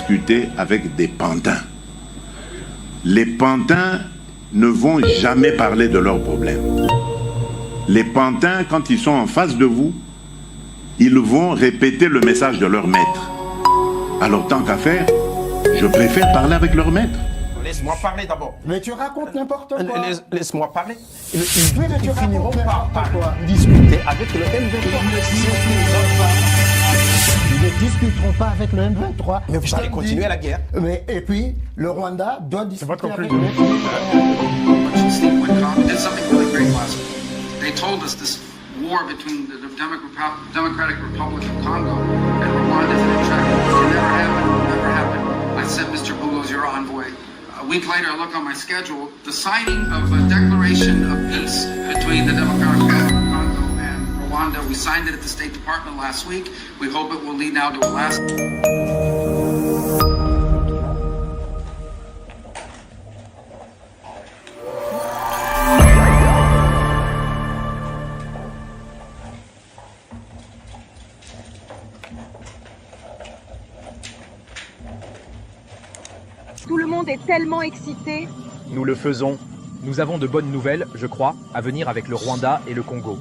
discuter avec des pantins. Les pantins ne vont jamais parler de leurs problèmes. Les pantins, quand ils sont en face de vous, ils vont répéter le message de leur maître. Alors tant qu'à faire, je préfère parler avec leur maître. Laisse-moi parler d'abord. Mais tu racontes n'importe quoi. Laisse-moi parler. Mais tu finiront Par discuter avec le M23. Ils ne discuteront pas avec le M23. Mais vous allez continuer la guerre. Mais, et puis, le Rwanda doit discuter avec le did something really great last week. They told us this war between the Democratic Republic of Congo and Rwanda is an attraction. It can never happen. Never happen. I said, Mr. Bugo's your envoy. A week later, I look on my schedule. The signing of a declaration of peace between the Democratic Republic of Congo and Rwanda. We signed it at the State Department last week. We hope it will lead now to a Tout le monde est tellement excité. Nous le faisons. Nous avons de bonnes nouvelles, je crois, à venir avec le Rwanda et le Congo.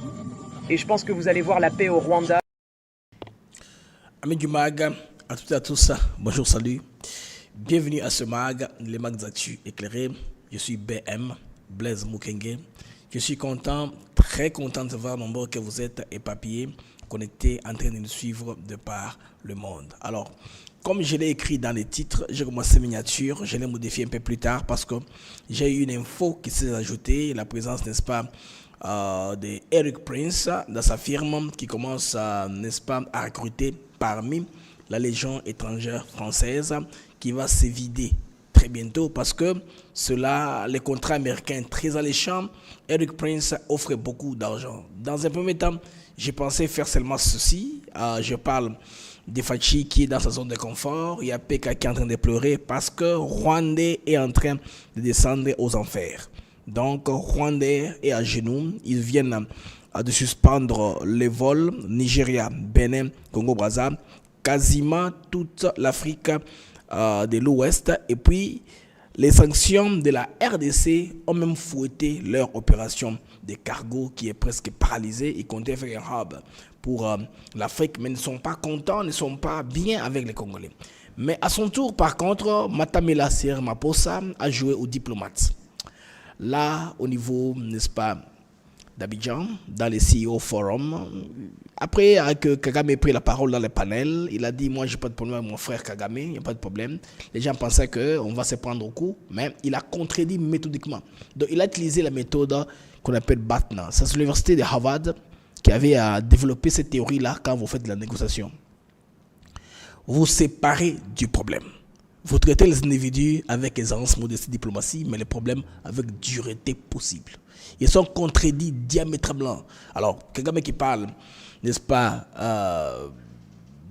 Et je pense que vous allez voir la paix au Rwanda. Amis du mag, à toutes et à tous, bonjour, salut. Bienvenue à ce mag, les mags d'actu éclairés. Je suis BM, Blaise Mukenge. Je suis content, très content de voir nombreux que vous êtes éparpillés, connectés, en train de nous suivre de par le monde. Alors, comme je l'ai écrit dans les titres, j'ai commencé miniature, je l'ai modifié un peu plus tard parce que j'ai eu une info qui s'est ajoutée, la présence, n'est-ce pas, de Eric Prince dans sa firme qui commence, n'est-ce pas, à recruter parmi la Légion étrangère française qui va se vider très bientôt parce que les contrats américains très alléchants, Eric Prince offre beaucoup d'argent. Dans un premier temps, j'ai pensé faire seulement ceci, je parle de Fachi qui est dans sa zone de confort, il y a PK qui est en train de pleurer parce que Rwandais est en train de descendre aux enfers. Donc Rwandais est à genoux, ils viennent de suspendre les vols Nigeria, Bénin, Congo-Brazza, quasiment toute l'Afrique de l'Ouest et puis les sanctions de la RDC ont même fouetté leur opération de cargo qui est presque paralysée. Ils comptaient faire un hub pour l'Afrique, mais ne sont pas contents, ne sont pas bien avec les Congolais. Mais à son tour, par contre, Matamela Cyril Ramaphosa a joué aux diplomates. Là, au niveau, n'est-ce pas, d'Abidjan, dans les CEO Forum, après que Kagame ait pris la parole dans le panel, il a dit, moi, j'ai pas de problème avec mon frère Kagame, il n'y a pas de problème. Les gens pensaient qu'on va se prendre au coup, mais il a contredit méthodiquement. Donc, il a utilisé la méthode qu'on appelle BATNA. C'est l'université de Harvard qui avait développé cette théorie-là quand vous faites de la négociation. Vous séparez du problème. Vous traitez les individus avec aisance, modestie, diplomatie, mais les problèmes avec dureté possible. Ils sont contredits diamétralement. Alors, Kagame qui parle, n'est-ce pas,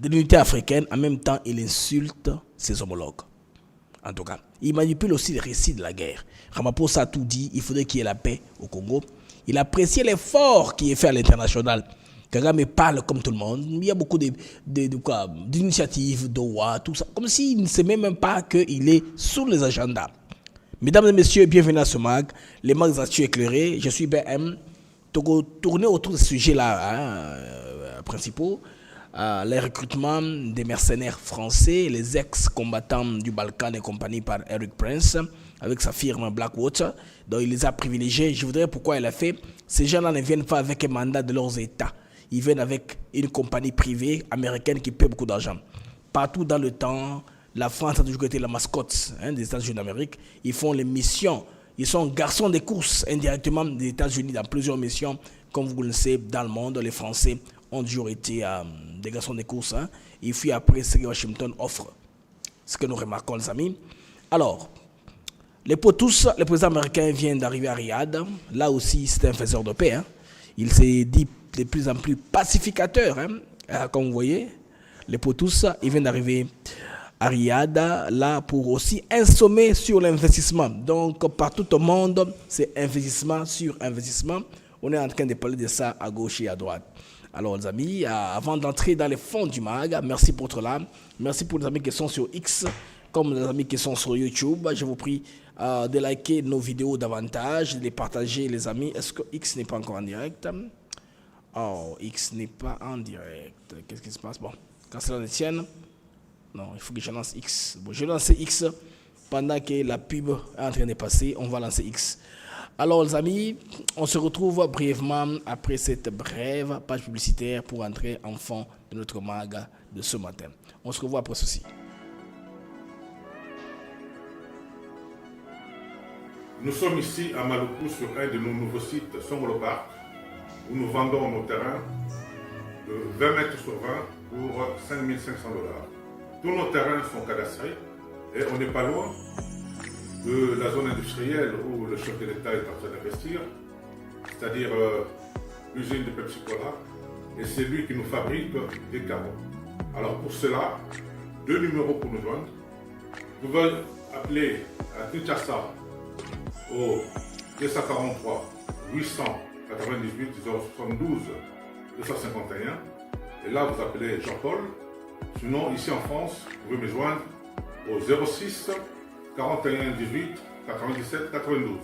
de l'unité africaine, en même temps, il insulte ses homologues. En tout cas, il manipule aussi les récits de la guerre. Ramaphosa a tout dit, il faudrait qu'il y ait la paix au Congo. Il appréciait l'effort qui est fait à l'international. Kagame parle comme tout le monde. Il y a beaucoup d'initiatives, d'OA, tout ça. Comme s'il ne sait même pas qu'il est sur les agendas. Mesdames et messieurs, bienvenue à ce mag. Les mags actu éclairés. Je suis BM. Tourner autour de ce sujet-là principaux. Les recrutements des mercenaires français, les ex-combattants du Balkan et compagnie par Eric Prince, avec sa firme Blackwater. Donc il les a privilégiés. Je voudrais pourquoi il a fait. Ces gens-là ne viennent pas avec un mandat de leurs États. Ils viennent avec une compagnie privée américaine qui paie beaucoup d'argent. Partout dans le temps, la France a toujours été la mascotte des États-Unis d'Amérique. Ils font les missions. Ils sont garçons des courses indirectement des États-Unis dans plusieurs missions. Comme vous le savez, dans le monde, les Français ont toujours été des garçons des courses. Et puis après, ce que Washington offre. Ce que nous remarquons, les amis. Alors, les POTUS, le président américain vient d'arriver à Riyad. Là aussi, c'est un faiseur de paix. Il s'est dit de plus en plus pacificateur. Comme vous voyez, les POTUS, ils viennent d'arriver à Riyad, là pour aussi un sommet sur l'investissement. Donc, partout au monde, c'est investissement sur investissement. On est en train de parler de ça à gauche et à droite. Alors les amis, avant d'entrer dans les fonds du mag, merci pour être là. Merci pour les amis qui sont sur X, comme les amis qui sont sur YouTube. Je vous prie de liker nos vidéos davantage, de les partager les amis. Est-ce que X n'est pas encore en direct? Oh, X n'est pas en direct. Qu'est-ce qui se passe? Bon, quand cela ne tienne, non, il faut que je lance X. Bon, je vais lancer X pendant que la pub est en train de passer. On va lancer X. Alors les amis, on se retrouve brièvement après cette brève page publicitaire pour entrer en fond de notre mag de ce matin. On se revoit après ceci. Nous sommes ici à Maluku sur un de nos nouveaux sites Songolo Park où nous vendons nos terrains de 20 mètres sur 20 pour 5 500 $. Tous nos terrains sont cadastrés et on n'est pas loin de la zone industrielle où le chef de l'État est en train d'investir, c'est-à-dire l'usine de Pepsi Cola, et c'est lui qui nous fabrique des carreaux. Alors pour cela, 2 numéros pour nous joindre. Vous pouvez appeler à Kinshasa au 243 898 072 251, et là vous appelez Jean-Paul. Sinon ici en France, vous pouvez me joindre au 06 41 18 97 92.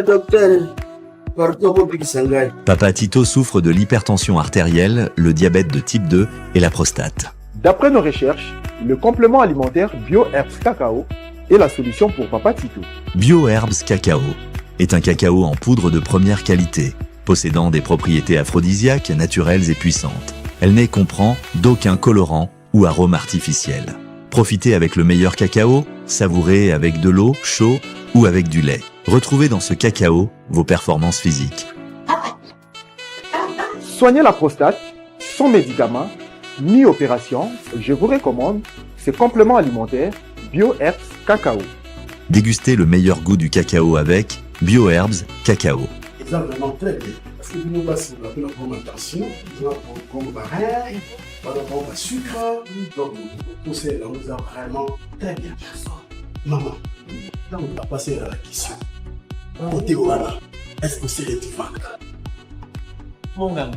Docteur, Papa Tito souffre de l'hypertension artérielle, le diabète de type 2 et la prostate. D'après nos recherches, le complément alimentaire BioHerbs Cacao est la solution pour Papa Tito. BioHerbs Cacao est un cacao en poudre de première qualité, possédant des propriétés aphrodisiaques, naturelles et puissantes. Elle ne comprend d'aucun colorant ou arôme artificiel. Profitez avec le meilleur cacao, savourez avec de l'eau, chaud ou avec du lait. Retrouvez dans ce cacao vos performances physiques. Soigner la prostate, sans médicaments, ni opération, je vous recommande ce complément alimentaire BioHerbs Cacao. Dégustez le meilleur goût du cacao avec BioHerbs Cacao. C'est vraiment très bien. Parce que nous passons la bonne alimentation, nous avons comme baril, nous avons sucre, donc tout ça, nous avons vraiment très bien. Maman, là on va passer à la question. Côté voilà, est-ce que c'est le divan? Mon gars,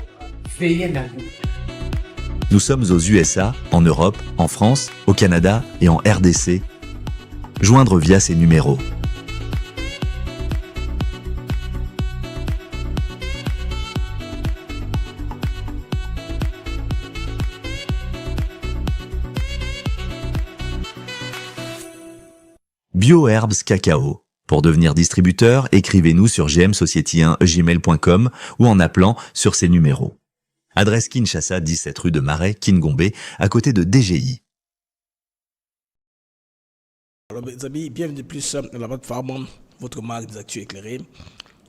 veillez dans vous. Nous sommes aux USA, en Europe, en France, au Canada et en RDC. Joindre via ces numéros. BioHerbs Cacao. Pour devenir distributeur, écrivez-nous sur gmsociety1gmail.com ou en appelant sur ces numéros. Adresse Kinshasa, 17 rue de Marais, Kingombe, à côté de DGI. Alors mes amis, bienvenue plus à la plateforme, votre marque des actus éclairés.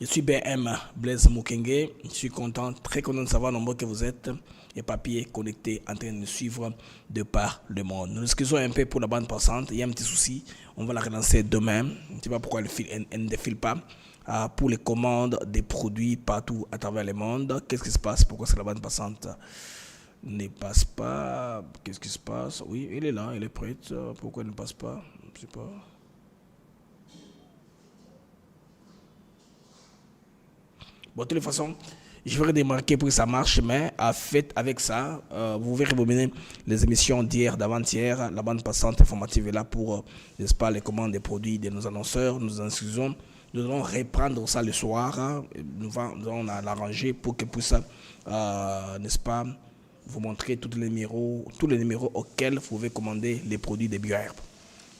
Je suis BM Blaise Mukenge. Je suis content, très content de savoir nombreux que vous êtes et papiers connectés en train de nous suivre de par le monde. Nous nous excusons un peu pour la bande passante. Il y a un petit souci. On va la relancer demain. Je ne sais pas pourquoi elle ne défile pas. Pour les commandes des produits partout à travers le monde. Qu'est-ce qui se passe? Pourquoi c'est la bande passante ne passe pas? Qu'est-ce qui se passe? Oui, elle est là, elle est prête. Pourquoi elle ne passe pas? Je ne sais pas. Bon, de toute façon, je vais remarquer pour que ça marche, mais fait avec ça, vous verrez rebobiner les émissions d'hier, d'avant-hier. La bande passante informative est là pour, n'est-ce pas, les commandes des produits de nos annonceurs. Nous en excusons. Nous allons reprendre ça le soir. Hein. Nous allons l'arranger pour que puisse, n'est-ce pas, vous montrer tous les numéros auxquels vous pouvez commander les produits de BioHerbs.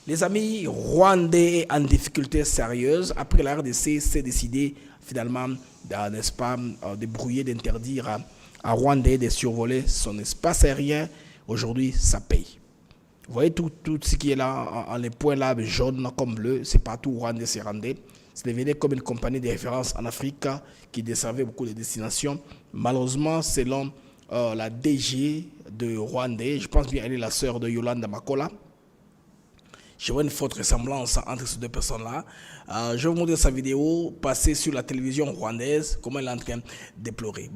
Les amis, Rwandais est en difficulté sérieuse. Après la RDC s'est décidé finalement, n'est-ce pas, de brouiller, d'interdire à Rwandais de survoler son espace aérien. Aujourd'hui, ça paye. Vous voyez tout ce qui est là, en les points là, jaune comme bleu, c'est partout où Rwandais s'est rendu. C'est devenu comme une compagnie de référence en Afrique qui desservait beaucoup de destinations. Malheureusement, selon la DG de Rwandais, je pense bien elle est la sœur de Yolanda Makola, Je vois une forte ressemblance entre ces deux personnes-là. Je vais vous montrer sa vidéo passée sur la télévision rwandaise, comment elle est en train de pleurer.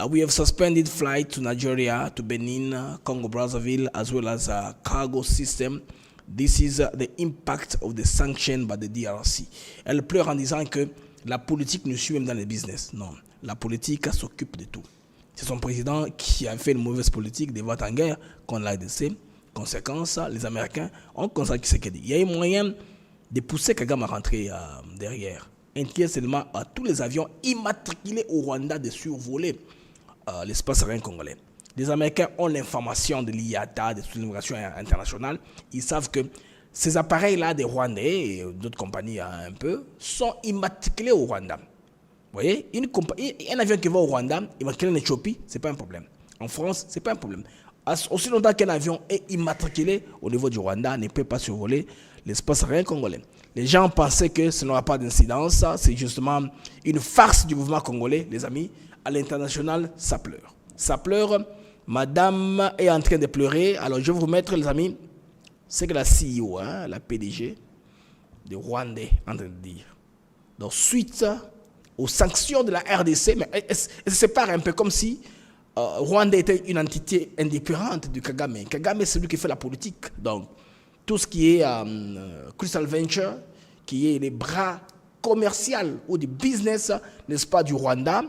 We have suspended flight to Nigeria, to Benin, Congo Brazzaville, as well as a cargo system. This is the impact of the sanction by the DRC. Elle pleure en disant que la politique nous suit même dans les business. Non, la politique s'occupe de tout. C'est son président qui a fait une mauvaise politique de vote en guerre contre l'ADC. Conséquence, les Américains ont constaté ce qu'il dit. Il y a eu moyen de pousser Kagame à rentrer derrière. Interdire seulement à tous les avions immatriculés au Rwanda de survoler l'espace aérien congolais. Les Américains ont l'information de l'IATA, de l'immigration internationale. Ils savent que ces appareils-là des Rwandais et d'autres compagnies un peu sont immatriculés au Rwanda. Vous voyez, un avion qui va au Rwanda, immatriculé en Éthiopie, ce n'est pas un problème. En France, ce n'est pas un problème. Aussi longtemps qu'un avion est immatriculé au niveau du Rwanda, ne peut pas survoler l'espace aérien congolais. Les gens pensaient que ce n'aura pas d'incidence. C'est justement une farce du gouvernement congolais, les amis. À l'international, ça pleure. Ça pleure. Madame est en train de pleurer. Alors, je vais vous mettre, les amis, c'est que la CEO, la PDG de Rwandais, en train de dire. Donc, suite aux sanctions de la RDC, mais elle se sépare un peu comme si Rwanda était une entité indépendante du Kagame. Kagame, c'est lui qui fait la politique. Donc, tout ce qui est Crystal Venture, qui est les bras commerciaux ou du business, n'est-ce pas, du Rwanda,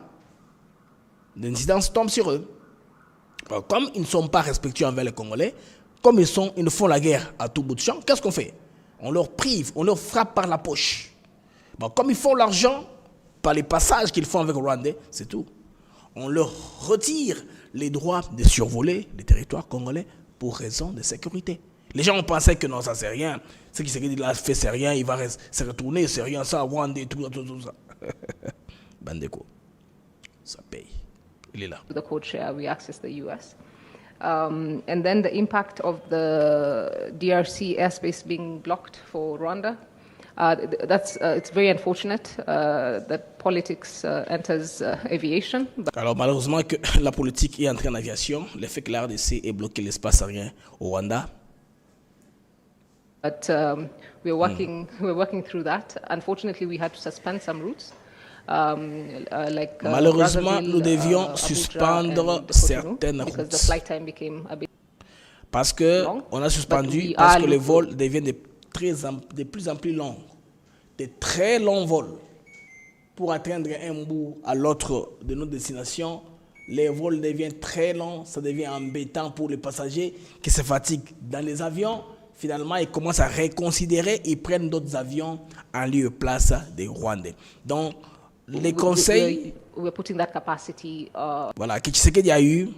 l'incidence tombe sur eux. Alors, comme ils ne sont pas respectueux envers les Congolais, comme ils nous font la guerre à tout bout de champ, qu'est-ce qu'on fait? On leur prive, on leur frappe par la poche. Bon, comme ils font l'argent par les passages qu'ils font avec le Rwandais, c'est tout. On leur retire les droits de survoler les territoires congolais pour raison de sécurité. Les gens ont pensé que non, ça c'est rien. Ce qui s'est dit là, fait c'est rien, il va se retourner, c'est rien, ça, Rwanda, tout ça. Bandeko, ça paye. Il est là. The code share, we access the US. And then the impact of the DRC airspace being blocked for Rwanda. It's very unfortunate that politics enters aviation. Alors malheureusement que la politique est entrée en aviation, le fait que la RDC ait bloqué l'espace aérien au Rwanda. But we're working through that. Unfortunately, we had to suspend some routes. Malheureusement, nous devions suspendre certaines routes. Parce que on a suspendu, parce que les vols deviennent de plus en plus longs. De très longs vols. Pour atteindre un bout à l'autre de nos destinations, les vols deviennent très longs, ça devient embêtant pour les passagers qui se fatiguent dans les avions. Finalement, ils commencent à reconsidérer et prennent d'autres avions en lieu et place des Rwandais. Donc, les conseils, voilà, que Tshisekedi a eu,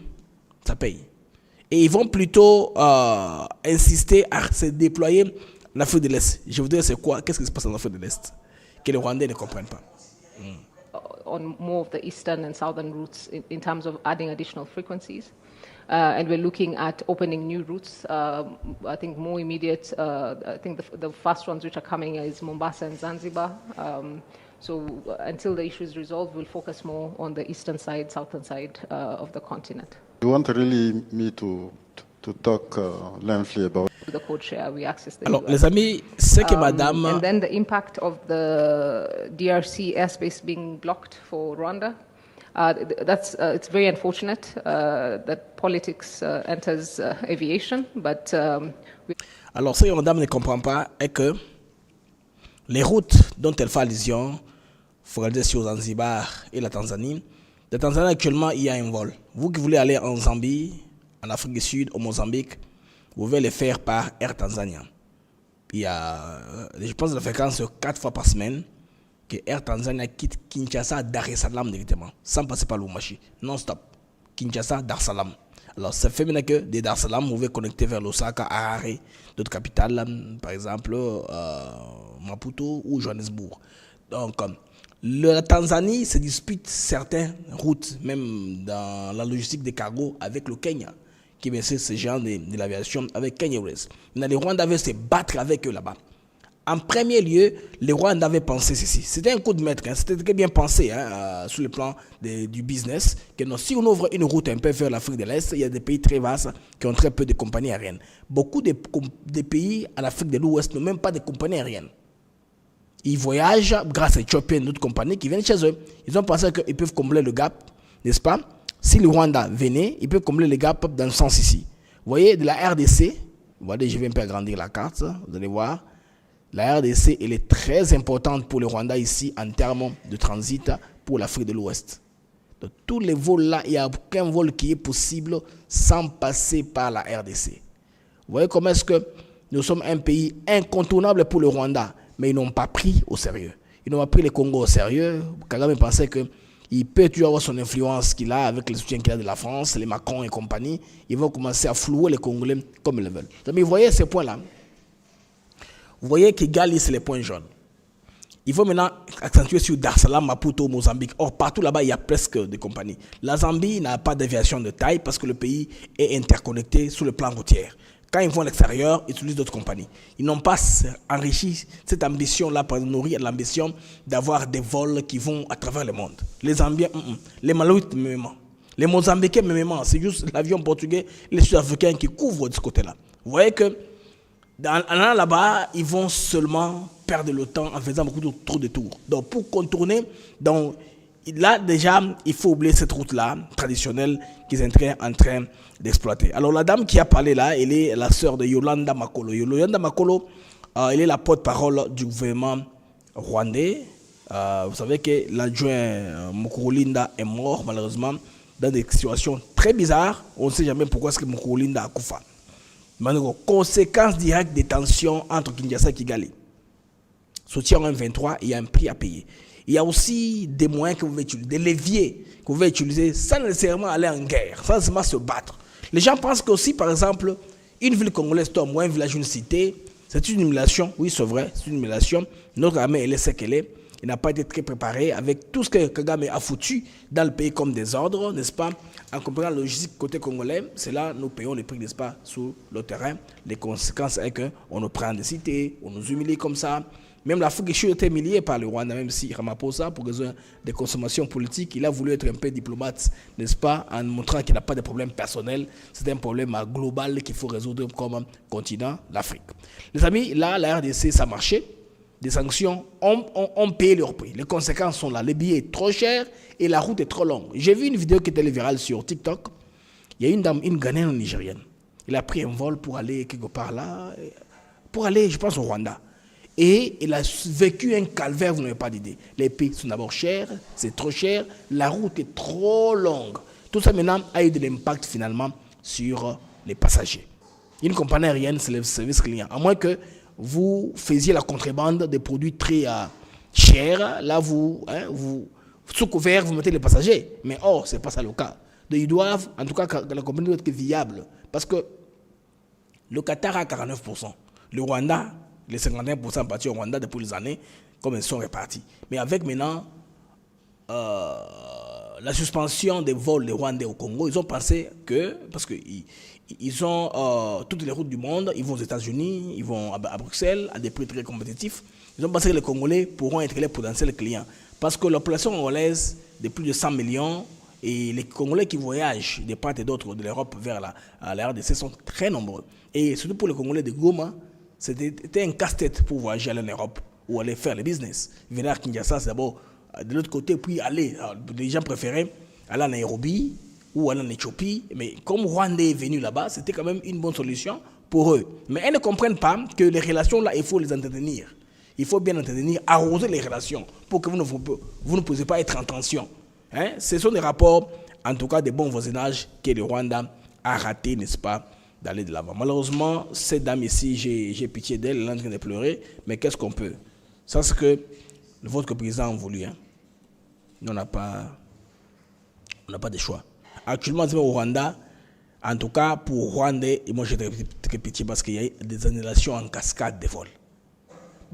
ça paye. Et ils vont plutôt insister à se déployer en Afrique de l'Est. Je vous dis, c'est quoi? Qu'est-ce qui se passe en Afrique de l'Est que les Rwandais ne comprennent pas? On more of the eastern and southern routes in terms of adding additional frequencies. And we're looking at opening new routes. I think more immediate, I think the first ones which are coming is Mombasa and Zanzibar. So until the issue is resolved, we'll focus more on the eastern side, southern side of the continent. You want really me to talk lengthily about the code share, we access the Alors, US. les amis, c'est que madame... And then the impact of the DRC airspace being blocked for Rwanda. It's very unfortunate that politics enters aviation, but... Alors, ce que madame ne comprend pas est que les routes dont elle fait allusion, il faut regarder sur Zanzibar et la Tanzanie. La Tanzanie, actuellement, il y a un vol. Vous qui voulez aller en Zambie, en Afrique du Sud, au Mozambique, vous pouvez le faire par Air Tanzania. Il y a, je pense, la fréquence 4 fois par semaine que Air Tanzania quitte Kinshasa à Dar es Salaam directement, sans passer par Lubumbashi, non-stop. Kinshasa, Dar es Salaam. Alors, ça fait maintenant que de Dar es Salaam, vous pouvez connecter vers Lusaka, Harare, d'autres capitales, par exemple Maputo ou Johannesburg. Donc, la Tanzanie se dispute certaines routes, même dans la logistique des cargos avec le Kenya, qui est ce genre de l'aviation avec Kenya Airways. Les Rwandais avaient se battre avec eux là-bas. En premier lieu, le Rwanda avait pensé ceci. C'était un coup de maître, c'était très bien pensé sur le plan du business. Que non, si on ouvre une route un peu vers l'Afrique de l'Est, il y a des pays très vastes qui ont très peu de compagnies aériennes. Beaucoup de pays à l'Afrique de l'Ouest n'ont même pas de compagnies aériennes. Ils voyagent grâce à Ethiopia et d'autres compagnies qui viennent chez eux. Ils ont pensé qu'ils peuvent combler le gap, n'est-ce pas? Si le Rwanda venait, il peut combler le gap dans le sens ici. Vous voyez, de la RDC, voilà, je vais un peu agrandir la carte, vous allez voir. La RDC, elle est très importante pour le Rwanda ici en termes de transit pour l'Afrique de l'Ouest. Donc, tous les vols là, il n'y a aucun vol qui est possible sans passer par la RDC. Vous voyez comment est-ce que nous sommes un pays incontournable pour le Rwanda, mais ils n'ont pas pris au sérieux. Ils n'ont pas pris le Congo au sérieux. Kagame pensait qu'il peut toujours avoir son influence qu'il a avec le soutien qu'il a de la France, les Macron et compagnie. Ils vont commencer à flouer les Congolais comme ils le veulent. Mais vous voyez ces points-là. Vous voyez que Kigali, c'est les points jaunes. Il faut maintenant accentuer sur Dar es Salaam, Maputo, Mozambique. Or, partout là-bas, il y a presque des compagnies. La Zambie n'a pas d'aviation de taille parce que le pays est interconnecté sur le plan routier. Quand ils vont à l'extérieur, ils utilisent d'autres compagnies. Ils n'ont pas enrichi cette ambition-là pour nourrir l'ambition d'avoir des vols qui vont à travers le monde. Les Zambiens, les Malouites, même. Les Mozambicains, même. C'est juste l'avion portugais, les Sud-Africains qui couvrent de ce côté-là. Vous voyez que en allant là-bas, ils vont seulement perdre le temps en faisant beaucoup trop de tours. Donc, pour contourner, là, déjà, il faut oublier cette route-là, traditionnelle, qu'ils sont en train d'exploiter. Alors, la dame qui a parlé là, elle est la sœur de Yolanda Makolo. Yolanda Makolo, elle est la porte-parole du gouvernement rwandais. Vous savez que l'adjoint Mukurulinda est mort, malheureusement, dans des situations très bizarres. On ne sait jamais pourquoi est-ce que Mukurulinda a couffé. Conséquence directe des tensions entre Kinshasa et Kigali. Soutien en 23, il y a un prix à payer. Il y a aussi des moyens que vous pouvez utiliser, des leviers que vous pouvez utiliser sans nécessairement aller en guerre, sans nécessairement se battre. Les gens pensent qu'aussi, par exemple, une ville congolaise, ou un village, une cité, c'est une humiliation. Oui, c'est vrai, c'est une humiliation. Notre armée, elle est ce qu'elle est. Il n'a pas été très préparé avec tout ce que Kagame a foutu dans le pays comme désordre, n'est-ce pas? En comprenant la logistique côté congolais, c'est là nous payons les prix, n'est-ce pas, sur le terrain. Les conséquences est qu'on nous prend des cités, on nous humilie comme ça. Même l'Afrique du Sud était humiliée par le Rwanda, même si Ramaphosa, pour raison de consommation politique, il a voulu être un peu diplomate, n'est-ce pas, en montrant qu'il n'a pas de problème personnel. C'est un problème global qu'il faut résoudre comme continent, l'Afrique. Les amis, là, la RDC, ça marchait. Des sanctions ont payé leur prix. Les conséquences sont là. Le billet est trop cher et la route est trop longue. J'ai vu une vidéo qui était virale sur TikTok. Il y a une dame, une Ghanéenne nigérienne. Elle a pris un vol pour aller quelque part là, pour aller, je pense, au Rwanda. Et elle a vécu un calvaire, vous n'avez pas d'idée. Les prix sont d'abord chers, c'est trop cher, la route est trop longue. Tout ça maintenant a eu de l'impact finalement sur les passagers. Une compagnie aérienne, c'est le service client. À moins que vous faisiez la contrebande des produits très chers, là vous sous couvert, vous mettez les passagers. Mais or, ce n'est pas ça le cas. Donc, ils doivent, en tout cas, que la compagnie doit être viable. Parce que le Qatar a 49%. Le Rwanda, les 51% partis au Rwanda depuis les années, comme ils sont répartis. Mais avec maintenant la suspension des vols des Rwandais au Congo, ils ont pensé que, parce qu'ils ont toutes les routes du monde, ils vont aux États-Unis, ils vont à Bruxelles, à des prix très compétitifs. Ils ont pensé que les Congolais pourront être les potentiels clients. Parce que la population congolaise de plus de 100 millions et les Congolais qui voyagent de part et d'autre de l'Europe vers la RDC sont très nombreux. Et surtout pour les Congolais de Goma, c'était un casse-tête pour voyager en Europe ou aller faire le business. Venir à Kinshasa, c'est d'abord de l'autre côté, puis aller. Les gens préféraient aller à Nairobi ou aller en Éthiopie. Mais comme Rwanda est venu là-bas, c'était quand même une bonne solution pour eux. Mais ils ne comprennent pas que les relations là, il faut les entretenir. Il faut bien entretenir, arroser les relations pour que vous ne puissiez pas être en tension. Hein? Ce sont des rapports, en tout cas des bons voisinages que le Rwanda a raté, n'est-ce pas, d'aller de l'avant. Malheureusement, cette dame ici, j'ai pitié d'elle, elle est en train de pleurer, mais qu'est-ce qu'on peut? Ça, c'est que votre président a voulu. Hein? On n'a pas de choix. Actuellement, au Rwanda, en tout cas, pour Rwandais, et moi j'ai très pitié parce qu'il y a des annulations en cascade des vols.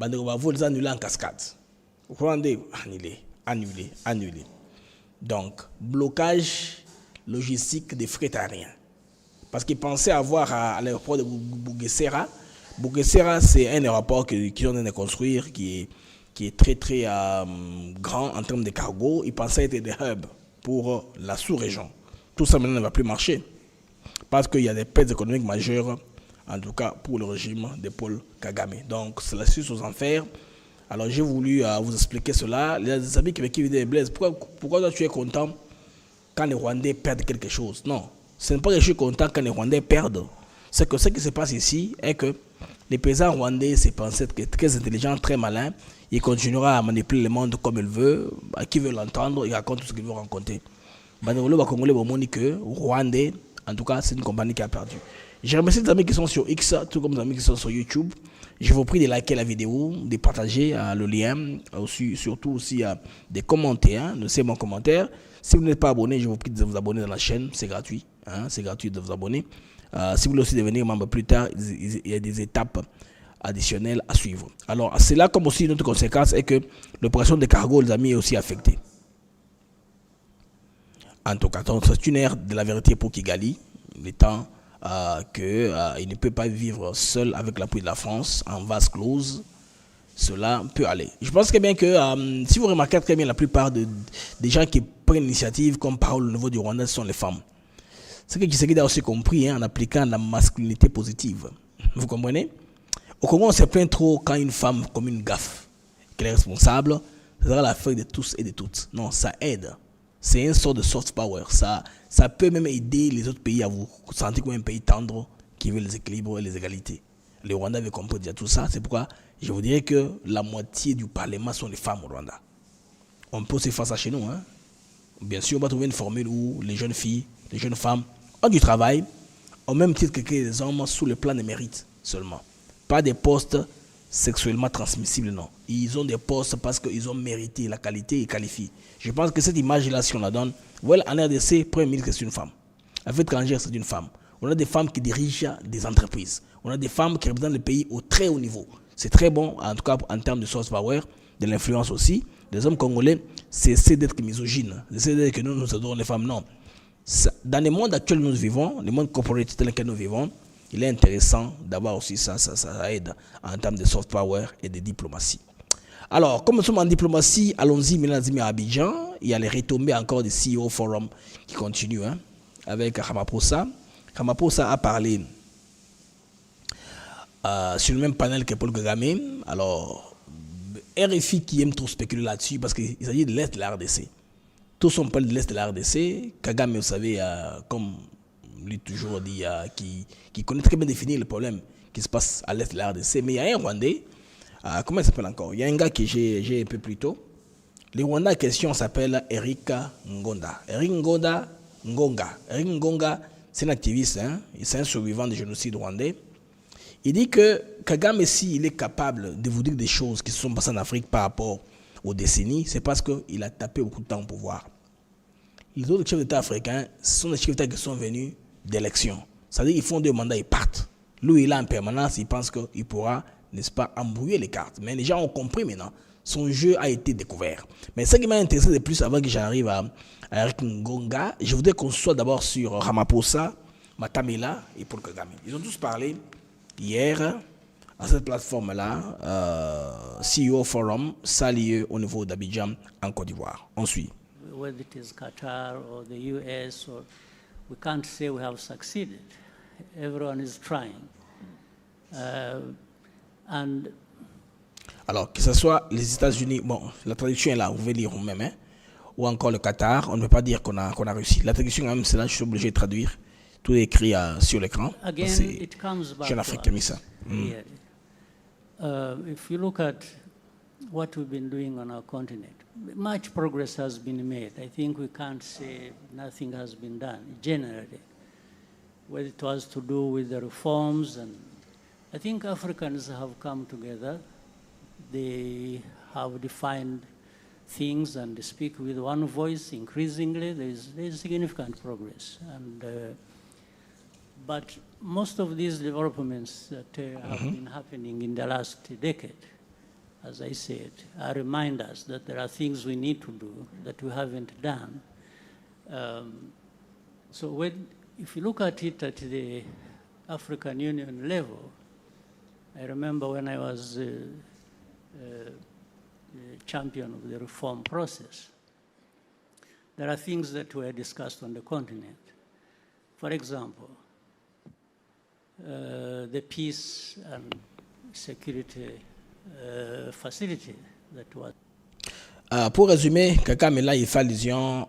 On va vous les annuler en cascade. Rwandais, annulé. Donc, blocage logistique des frais aériens. Parce qu'ils pensaient avoir à l'aéroport de Bugesera Bugesera, c'est un aéroport qu'ils ont de construire qui est très très grand en termes de cargo. Ils pensaient être des hubs pour la sous-région. Tout ça maintenant ne va plus marcher parce qu'il y a des pertes économiques majeures, en tout cas pour le régime de Paul Kagame. Donc c'est la suite aux enfers. Alors j'ai voulu vous expliquer cela. Les amis qui viennent Blaise, pourquoi toi, tu es content quand les Rwandais perdent quelque chose? Non, ce n'est pas que je suis content quand les Rwandais perdent. C'est que ce qui se passe ici est que les paysans rwandais se pensent être très intelligents, très malins. Il continuera à manipuler le monde comme il veut. Qui veut l'entendre, il raconte tout ce qu'il veut raconter. Le Congolais va que Rwandais, en tout cas, c'est une compagnie qui a perdu. Je remercie les amis qui sont sur X, tout comme les amis qui sont sur YouTube. Je vous prie de liker la vidéo, de partager le lien, surtout aussi de commenter, de laisser mon commentaire. Si vous n'êtes pas abonné, je vous prie de vous abonner dans la chaîne, c'est gratuit. C'est gratuit de vous abonner. Si vous voulez aussi devenir membre plus tard, il y a des étapes additionnelles à suivre. Alors, c'est là comme aussi une autre conséquence est que l'opération de cargo, les amis, est aussi affectée. En tout cas, c'est une ère de la vérité pour Kigali, l'étant qu'il ne peut pas vivre seul avec l'appui de la France en vase close. Cela peut aller. Je pense que bien que si vous remarquez très bien, la plupart des gens qui prennent l'initiative comme parole au niveau du Rwanda, ce sont les femmes. C'est que Tshisekedi a aussi compris en appliquant la masculinité positive. Vous comprenez? Au Congo, on se plaint trop quand une femme commet une gaffe, qu'elle est responsable. Ça sera l'affaire de tous et de toutes. Non, ça aide. C'est une sorte de soft power. Ça peut même aider les autres pays à vous sentir comme un pays tendre qui veut les équilibres et les égalités. Le Rwanda avait compris déjà tout ça. C'est pourquoi je vous dirais que la moitié du Parlement sont les femmes au Rwanda. On peut aussi faire ça chez nous. Bien sûr, on va trouver une formule où les jeunes filles, les jeunes femmes ont du travail, au même titre que les hommes, sous le plan de mérite seulement. Pas des postes sexuellement transmissibles, non. Ils ont des postes parce qu'ils ont mérité la qualité et qualifient. Je pense que cette image-là, si on la donne, voilà, en RDC, Premier ministre, c'est une femme. Affaires étrangères, c'est une femme. On a des femmes qui dirigent des entreprises. On a des femmes qui représentent le pays au très haut niveau. C'est très bon, en tout cas en termes de soft power, de l'influence aussi. Les hommes congolais, c'est d'être misogynes. C'est d'être que nous adorons les femmes, non. Dans le monde actuel où nous vivons, le monde corporate dans lequel nous vivons, il est intéressant d'avoir aussi ça aide en termes de soft power et de diplomatie. Alors, comme nous sommes en diplomatie, allons-y maintenant à Abidjan. Il y a les retombées encore du CEO Forum qui continuent avec Ramaphosa. Ramaphosa a parlé sur le même panel que Paul Kagame. Alors, RFI qui aime trop spéculer là-dessus parce qu'il s'agit de l'Est de la RDC. Tous sont pas de l'Est de la RDC. Kagame, vous savez, comme lui toujours dit, qui connaît très bien définir le problème qui se passe à l'Est de la RDC. Mais il y a un Rwandais, comment il s'appelle encore? Il y a un gars que j'ai un peu plus tôt. Le Rwandais en question s'appelle Eric Ngonga. Eric Ngonga, c'est un activiste, c'est un survivant du génocide rwandais. Il dit que Kagame, s'il est capable de vous dire des choses qui se sont passées en Afrique par rapport aux décennies, c'est parce qu'il a tapé beaucoup de temps au pouvoir. Les autres chefs d'État africains, ce sont des chefs d'État qui sont venus d'élections. C'est-à-dire qu'ils font 2 mandats, ils partent. Lui, il est en permanence, il pense qu'il pourra, n'est-ce pas, embrouiller les cartes. Mais les gens ont compris maintenant. Son jeu a été découvert. Mais ce qui m'a intéressé de plus, avant que j'arrive à Eric Ngonga, je voudrais qu'on soit d'abord sur Ramaphosa, Matamela et Paul Kagame. Ils ont tous parlé hier à cette plateforme-là, CEO Forum, ça a lieu au niveau d'Abidjan, en Côte d'Ivoire. On suit. Whether it is Qatar or the US, we can't say we have succeeded. Everyone is trying. Alors, que ce soit les États-Unis, bon, la traduction est là, vous pouvez lire vous-même, ou encore le Qatar, on ne peut pas dire qu'on a réussi. La traduction, même, c'est là, je suis obligé de traduire. Tout est écrit sur l'écran. C'est Jeune Afrique qui a mis ça. If you look at what we've been doing on our continent, much progress has been made. I think we can't say nothing has been done, generally. Whether it was to do with the reforms, and I think Africans have come together. They have defined things and they speak with one voice increasingly. There's significant progress. But most of these developments that have been happening in the last decade, as I said, remind us that there are things we need to do that we haven't done. So if you look at it at the African Union level, I remember when I was the champion of the reform process, there are things that were discussed on the continent. For example, the peace and security facility that was. Pour résumer, Kagame là, il fait allusion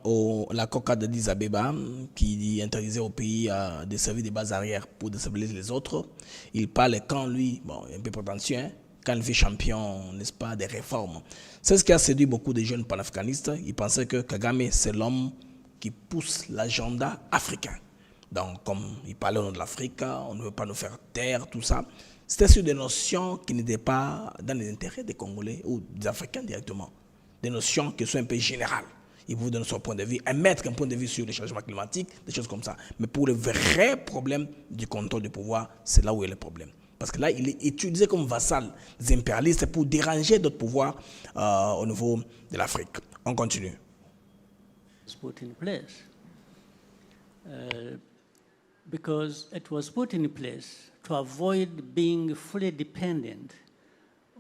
à l'accord cadre d'Addis Abeba qui interdisait au pays de servir de base arrière pour déstabiliser les autres. Il parle quand lui, bon, un peu prétentieux, hein, quand il fait champion, n'est-ce pas, des réformes. C'est ce qui a séduit beaucoup de jeunes panafricanistes. Ils pensaient que Kagame, c'est l'homme qui pousse l'agenda africain. Donc, comme il parlait au nom de l'Afrique, on ne veut pas nous faire taire, tout ça. C'était sur des notions qui n'étaient pas dans les intérêts des Congolais ou des Africains directement. Des notions qui sont un peu générales. Il vous donne son point de vue, émettre un point de vue sur le changement climatique, des choses comme ça. Mais pour le vrai problème du contrôle du pouvoir, c'est là où il y a le problème. Parce que là, il est utilisé comme vassal des impérialistes pour déranger d'autres pouvoirs au niveau de l'Afrique. On continue. Put in place. Because it was put in place to avoid being fully dependent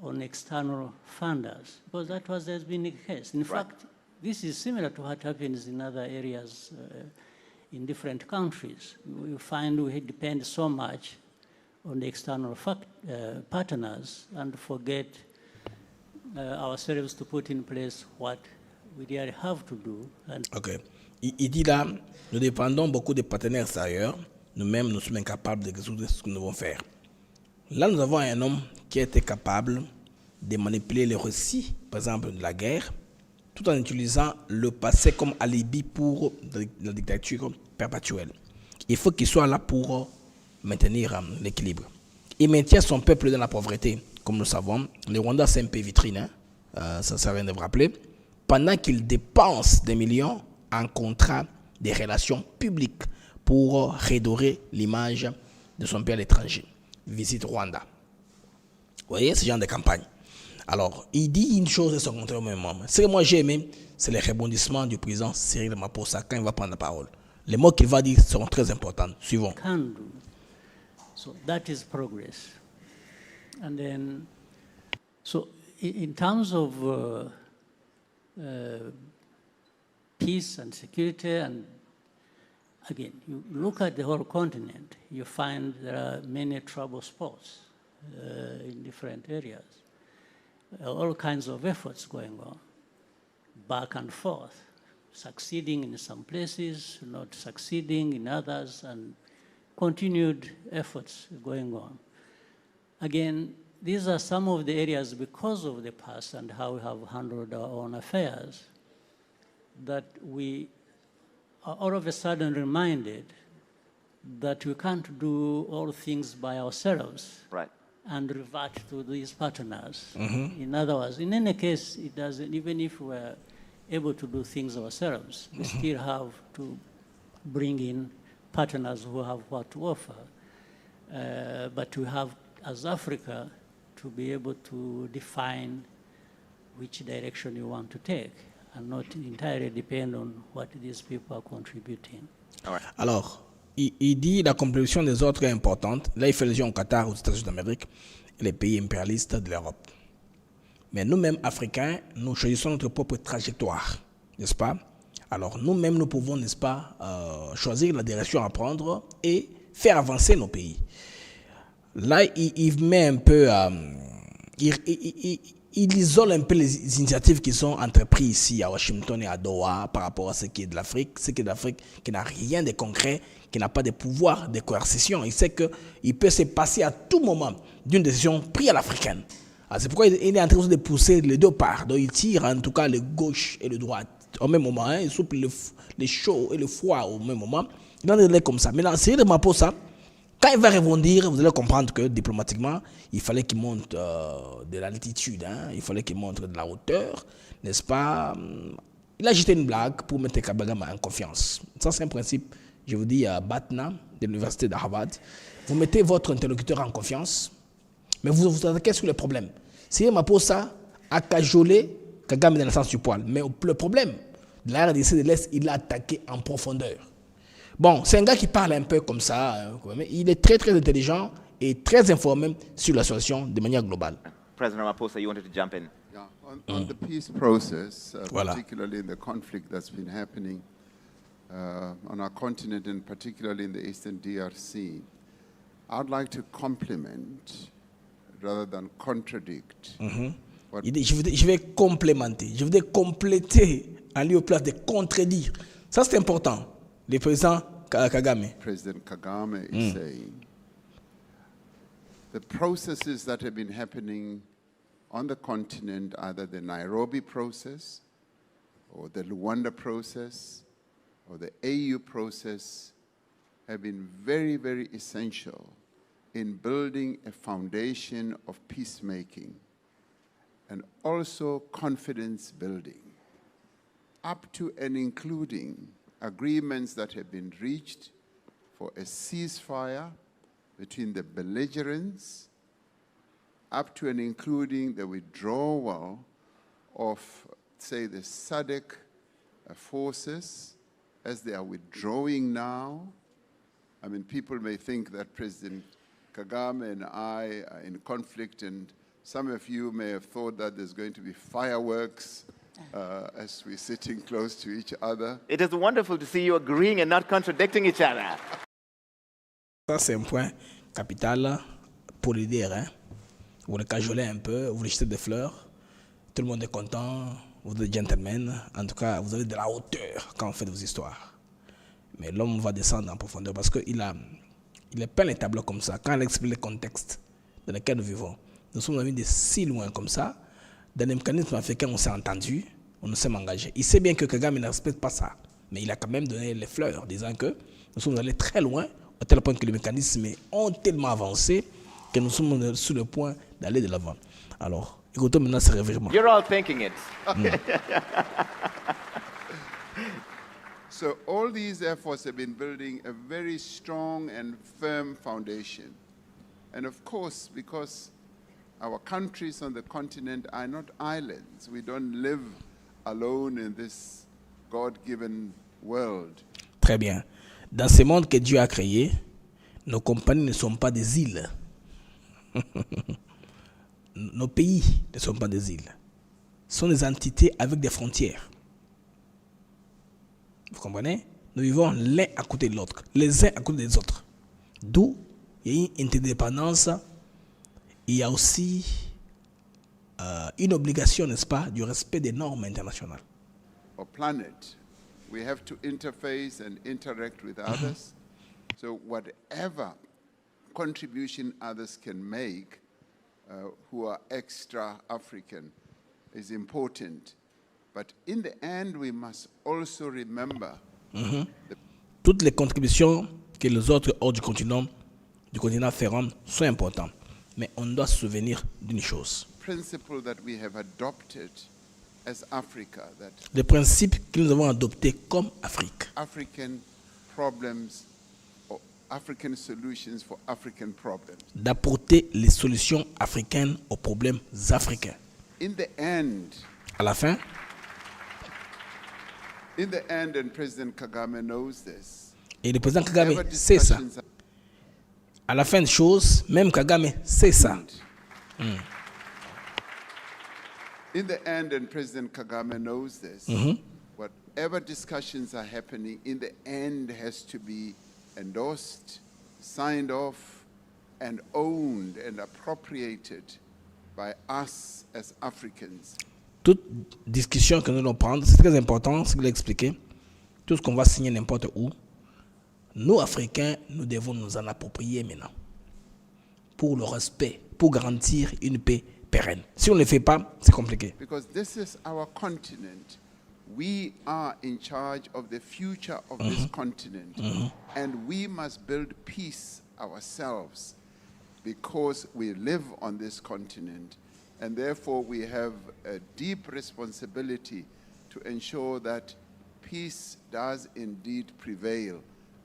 on external funders, because that has been the case. In fact, this is similar to what happens in other areas in different countries. We find we depend so much on the external partners and forget ourselves to put in place what we really have to do. Ok. Il dit là, nous dépendons beaucoup des partenaires extérieurs. Nous-mêmes, nous sommes incapables de résoudre ce que nous devons faire. Là, nous avons un homme qui a été capable de manipuler les récits, par exemple, de la guerre, tout en utilisant le passé comme alibi pour la dictature perpétuelle. Il faut qu'il soit là pour maintenir l'équilibre. Il maintient son peuple dans la pauvreté, comme nous savons. Le Rwanda, c'est un pays vitrine, hein? Ça sert à rien de vous rappeler. Pendant qu'il dépense des millions en contrat des relations publiques pour redorer l'image de son pays à l'étranger. Visite Rwanda. Vous voyez, ce genre de campagne. Alors, il dit une chose et son contraire au même moment. Ce que moi j'ai aimé, c'est les rebondissements du président Cyril Ramaphosa quand il va prendre la parole. Les mots qu'il va dire seront très importants. Suivons. So that is progress. And then, so in terms of peace and security, and again, you look at the whole continent, you find there are many trouble spots in different areas. All kinds of efforts going on, back and forth, succeeding in some places, not succeeding in others, and continued efforts going on. Again, these are some of the areas, because of the past and how we have handled our own affairs, that we are all of a sudden reminded that we can't do all things by ourselves. Right. And revert to these partners. In other words, in any case, it doesn't, even if we're able to do things ourselves, we still have to bring in partners who have what to offer. But we have, as Africa, to be able to define which direction you want to take and not entirely depend on what these people are contributing. All right. Alors, il dit la contribution des autres est importante. Là, il fait allusion au Qatar, aux États-Unis d'Amérique et les pays impérialistes de l'Europe. Mais nous-mêmes, Africains, nous choisissons notre propre trajectoire, n'est-ce pas? Alors, nous-mêmes, nous pouvons, n'est-ce pas, choisir la direction à prendre et faire avancer nos pays. Là, il met un peu... il isole un peu les initiatives qui sont entreprises ici à Washington et à Doha par rapport à ce qui est de l'Afrique. Ce qui est de l'Afrique qui n'a rien de concret, qui n'a pas de pouvoir de coercition. Il sait qu'il peut se passer à tout moment d'une décision prise à l'africaine. C'est pourquoi il est en train de pousser les deux parts. Donc il tire en tout cas le gauche et le droite au même moment. Hein. Il souple le chaud et le froid au même moment. Il en est comme ça. Maintenant, c'est de Ramaphosa. Quand il va rebondir, vous allez comprendre que diplomatiquement, il fallait qu'il monte de l'altitude, hein? Il fallait qu'il montre de la hauteur, n'est-ce pas? Il a jeté une blague pour mettre Kabagama en confiance. Ça, c'est un principe, je vous dis, à Batna, de l'université de Harvard. Vous mettez votre interlocuteur en confiance, mais vous vous attaquez sur le problème. Si Ramaphosa a cajolé Kagame dans le sens du poil, mais le problème de la RDC de l'Est, il l'a attaqué en profondeur. Bon, c'est un gars qui parle un peu comme ça, mais il est très très intelligent et très informé sur la situation de manière globale. President Ramaphosa, you wanted to jump in. Yeah, on the peace process, Voilà. particularly in the conflict that's been happening on our continent and particularly in the Eastern DRC, I'd like to compliment rather than contradict. what Il dit, je vais complémenter, je vais compléter en lieu place de contredire. Ça, c'est important. Le président Kagame. President Kagame is saying. The processes that have been happening on the continent, either the Nairobi process or the Luanda process or the AU process, have been very, very essential in building a foundation of peacemaking and also confidence building, up to and including agreements that have been reached for a ceasefire between the belligerents, up to and including the withdrawal of, say, the SADC forces as they are withdrawing now. I mean, people may think that President Kagame and I are in conflict, and some of you may have thought that there's going to be fireworks as we're sitting close to each other. It is wonderful to see you agreeing and not contradicting each other. Ça, c'est un point capital pour le dire. Hein. Vous le cajolez un peu, vous lui jetez des fleurs. Tout le monde est content, vous êtes gentlemen. En tout cas, vous avez de la hauteur quand vous faites vos histoires. Mais l'homme va descendre en profondeur parce qu'il est peint les tableaux comme ça. Quand il explique le contexte dans lequel nous vivons, nous sommes venus de si loin comme ça. Dans les mécanismes africains, on s'est entendu, on nous sommes engagés. Il sait bien que Kagame ne respecte pas ça. Mais il a quand même donné les fleurs, disant que nous sommes allés très loin, à tel point que les mécanismes ont tellement avancé que nous sommes sur le point d'aller de l'avant. Alors, écoutons maintenant ce revirement. You're all thinking it. So all these efforts have been building a very strong and firm foundation. And of course, because our countries on the continent are not islands, we don't live alone in this God-given world. Très bien. Dans ce monde que Dieu a créé, nos compagnies ne sont pas des îles. Nos pays ne sont pas des îles. Ce sont des entités avec des frontières. Vous comprenez? Nous vivons l'un à côté de l'autre, les uns à côté des autres. D'où il y a une interdépendance. Il y a aussi une obligation, n'est-ce pas, du respect des normes internationales. Our planet, we have to interface and interact with others. So whatever contribution others can make who are extra African is important. But in the end, we must also remember toutes les contributions que les autres hors du continent feront sont importantes. Mais on doit se souvenir d'une chose. principle that we have adopted as Africa, that Le principe que nous avons adopté comme Afrique. African problems or African solutions for African problems. D'apporter les solutions africaines aux problèmes africains. In the end, À la fin, and President Kagame knows this. et le président Kagame sait ça. À la fin des choses, même Kagame sait ça. In the end, and President Kagame knows this, whatever discussions are happening, in the end has to be endorsed, signed off, and owned and appropriated by us as Africans. Toute discussion que nous allons prendre, c'est très important, ce qu'il a expliqué. Tout ce qu'on va signer n'importe où, nous, Africains, nous devons nous en approprier maintenant. Pour le respect, pour garantir une paix pérenne. Si on ne le fait pas, c'est compliqué. Because this is our continent. We are in charge of the future of this continent. And we must build peace ourselves because we live on this continent. And therefore, we have a deep responsibility to ensure that peace does indeed prevail.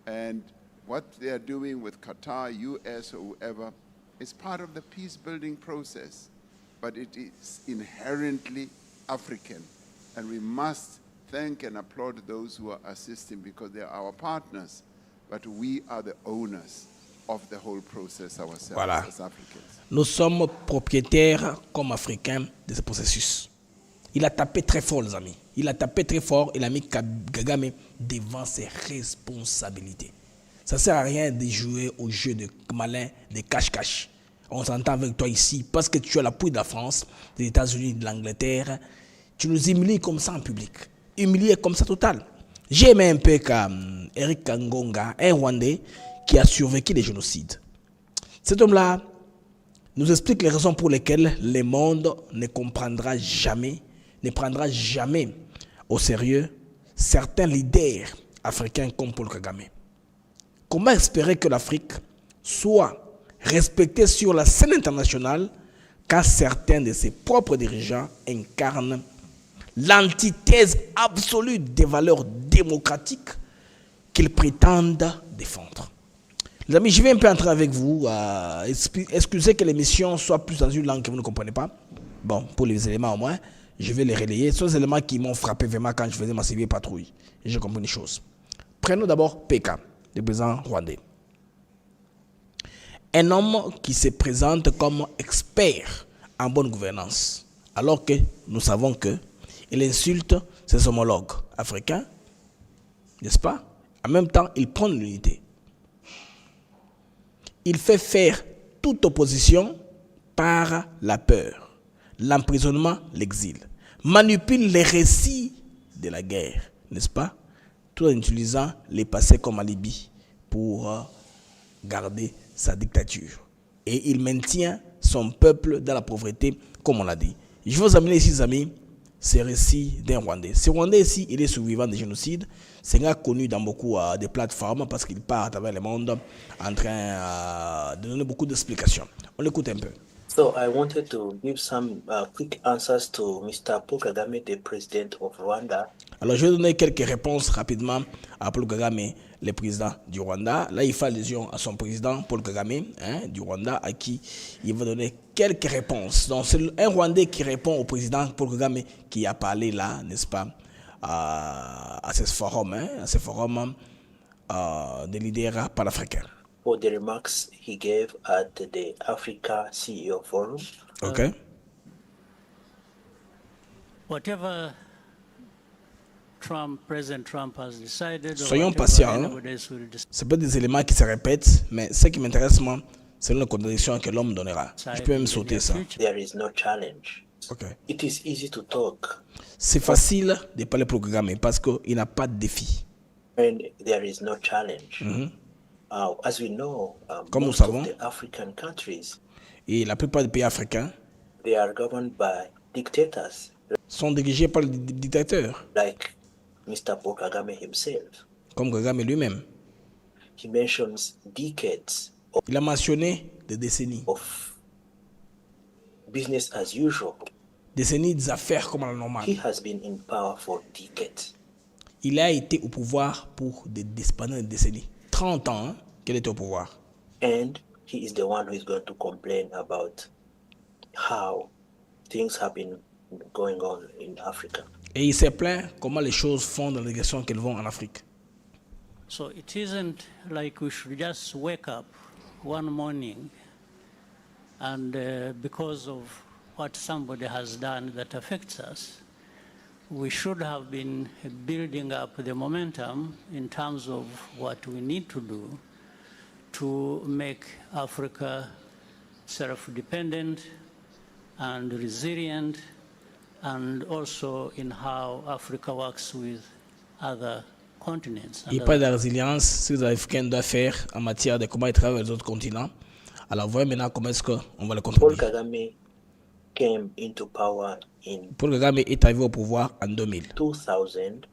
And what they are doing with Qatar, US, or whoever, is part of the peace-building process. But it is inherently African. And we must thank and applaud those who are assisting because they are our partners. But we are the owners. of the whole process ourselves Voilà. as Africans. Nous sommes propriétaires comme Africains de ce processus. Il a tapé très fort, les amis. Il a tapé très fort. Il a mis Kagame devant ses responsabilités. Ça ne sert à rien de jouer au jeu de malin, de cache-cache. On s'entend avec toi ici parce que tu as l'appui de la France, des États-Unis, de l'Angleterre. Tu nous humilies comme ça en public. Humilié comme ça total. J'ai aimé un peu comme Eric Kangonga, un Rwandais qui a survécu les génocides. Cet homme-là nous explique les raisons pour lesquelles le monde ne comprendra jamais, ne prendra jamais au sérieux certains leaders africains comme Paul Kagame. Comment espérer que l'Afrique soit respectée sur la scène internationale quand certains de ses propres dirigeants incarnent l'antithèse absolue des valeurs démocratiques qu'ils prétendent défendre? Les amis, je vais un peu entrer avec vous. Excusez que l'émission soit plus dans une langue que vous ne comprenez pas. Bon, pour les éléments au moins, je vais les relayer. Ce sont les éléments qui m'ont frappé vraiment quand je faisais ma civile patrouille. Et j'ai compris une chose. Prenons d'abord PK, le président rwandais. Un homme qui se présente comme expert en bonne gouvernance, alors que nous savons qu'il insulte ses homologues africains, n'est-ce pas? En même temps, il prend l'unité. Il fait faire toute opposition par la peur, l'emprisonnement, l'exil. Manipule les récits de la guerre, n'est-ce pas? Tout en utilisant les passés comme alibi pour garder sa dictature. Et il maintient son peuple dans la pauvreté, comme on l'a dit. Je vais vous amener ici, les amis, ces récits d'un Rwandais. Ce Rwandais ici, il est survivant des génocides. C'est un gars connu dans beaucoup de plateformes parce qu'il part à travers le monde en train de donner beaucoup d'explications. On l'écoute un peu. So I wanted to give some quick answers to Mr. Paul Kagame, the president of Rwanda. Alors je vais donner quelques réponses rapidement à Paul Kagame, le président du Rwanda. Là, il fait allusion à son président Paul Kagame du Rwanda, à qui il va donner quelques réponses. Donc c'est un Rwandais qui répond au président Paul Kagame qui a parlé là, n'est-ce pas, à ce forum, des leaders panafricains. For the remarks he gave at the Africa CEO Forum. Okay. Whatever President Trump has decided, Soyons patients. Ce pas des éléments qui se répètent, mais ce qui m'intéresse moi, c'est la contradiction que l'homme donnera. Je peux même sauter ça. There is no challenge. Okay. It is easy to talk. C'est facile de parler pour Kagame parce qu'il n'a pas de défi. And there is no challenge. As we know, comme nous most savons, of the African countries, et la plupart des pays africains, they are governed by dictators. Sont dirigés par les dictateurs. Like Mr. Paul Kagame himself. Comme Kagame lui-même. He mentions decades. Il a mentionné des décennies. Of business as usual. Décennies des affaires comme à la normale. He has been in power for decades. Il a été au pouvoir pour des décennies. 30 ans hein, qu'il était au pouvoir. And he is the one who is going to complain about how things have been going on in Africa. Et il s'est plaint comment les choses font dans les directions qu'elles vont en Afrique. So it isn't like we should just wake up one morning and because of what somebody has done that affects us, we should have been building up the momentum in terms of what we need to do to make Africa self-dependent and resilient, and also in how Africa works with other continents. Il n'y a pas de résilience si les Africains doivent faire en matière de comment ils travaillent avec les autres continents. Alors voyons maintenant comment est-ce qu'on va le contrôler. Paul Kagame came into power in Paul Kagame est arrivé au pouvoir en 2000. 2000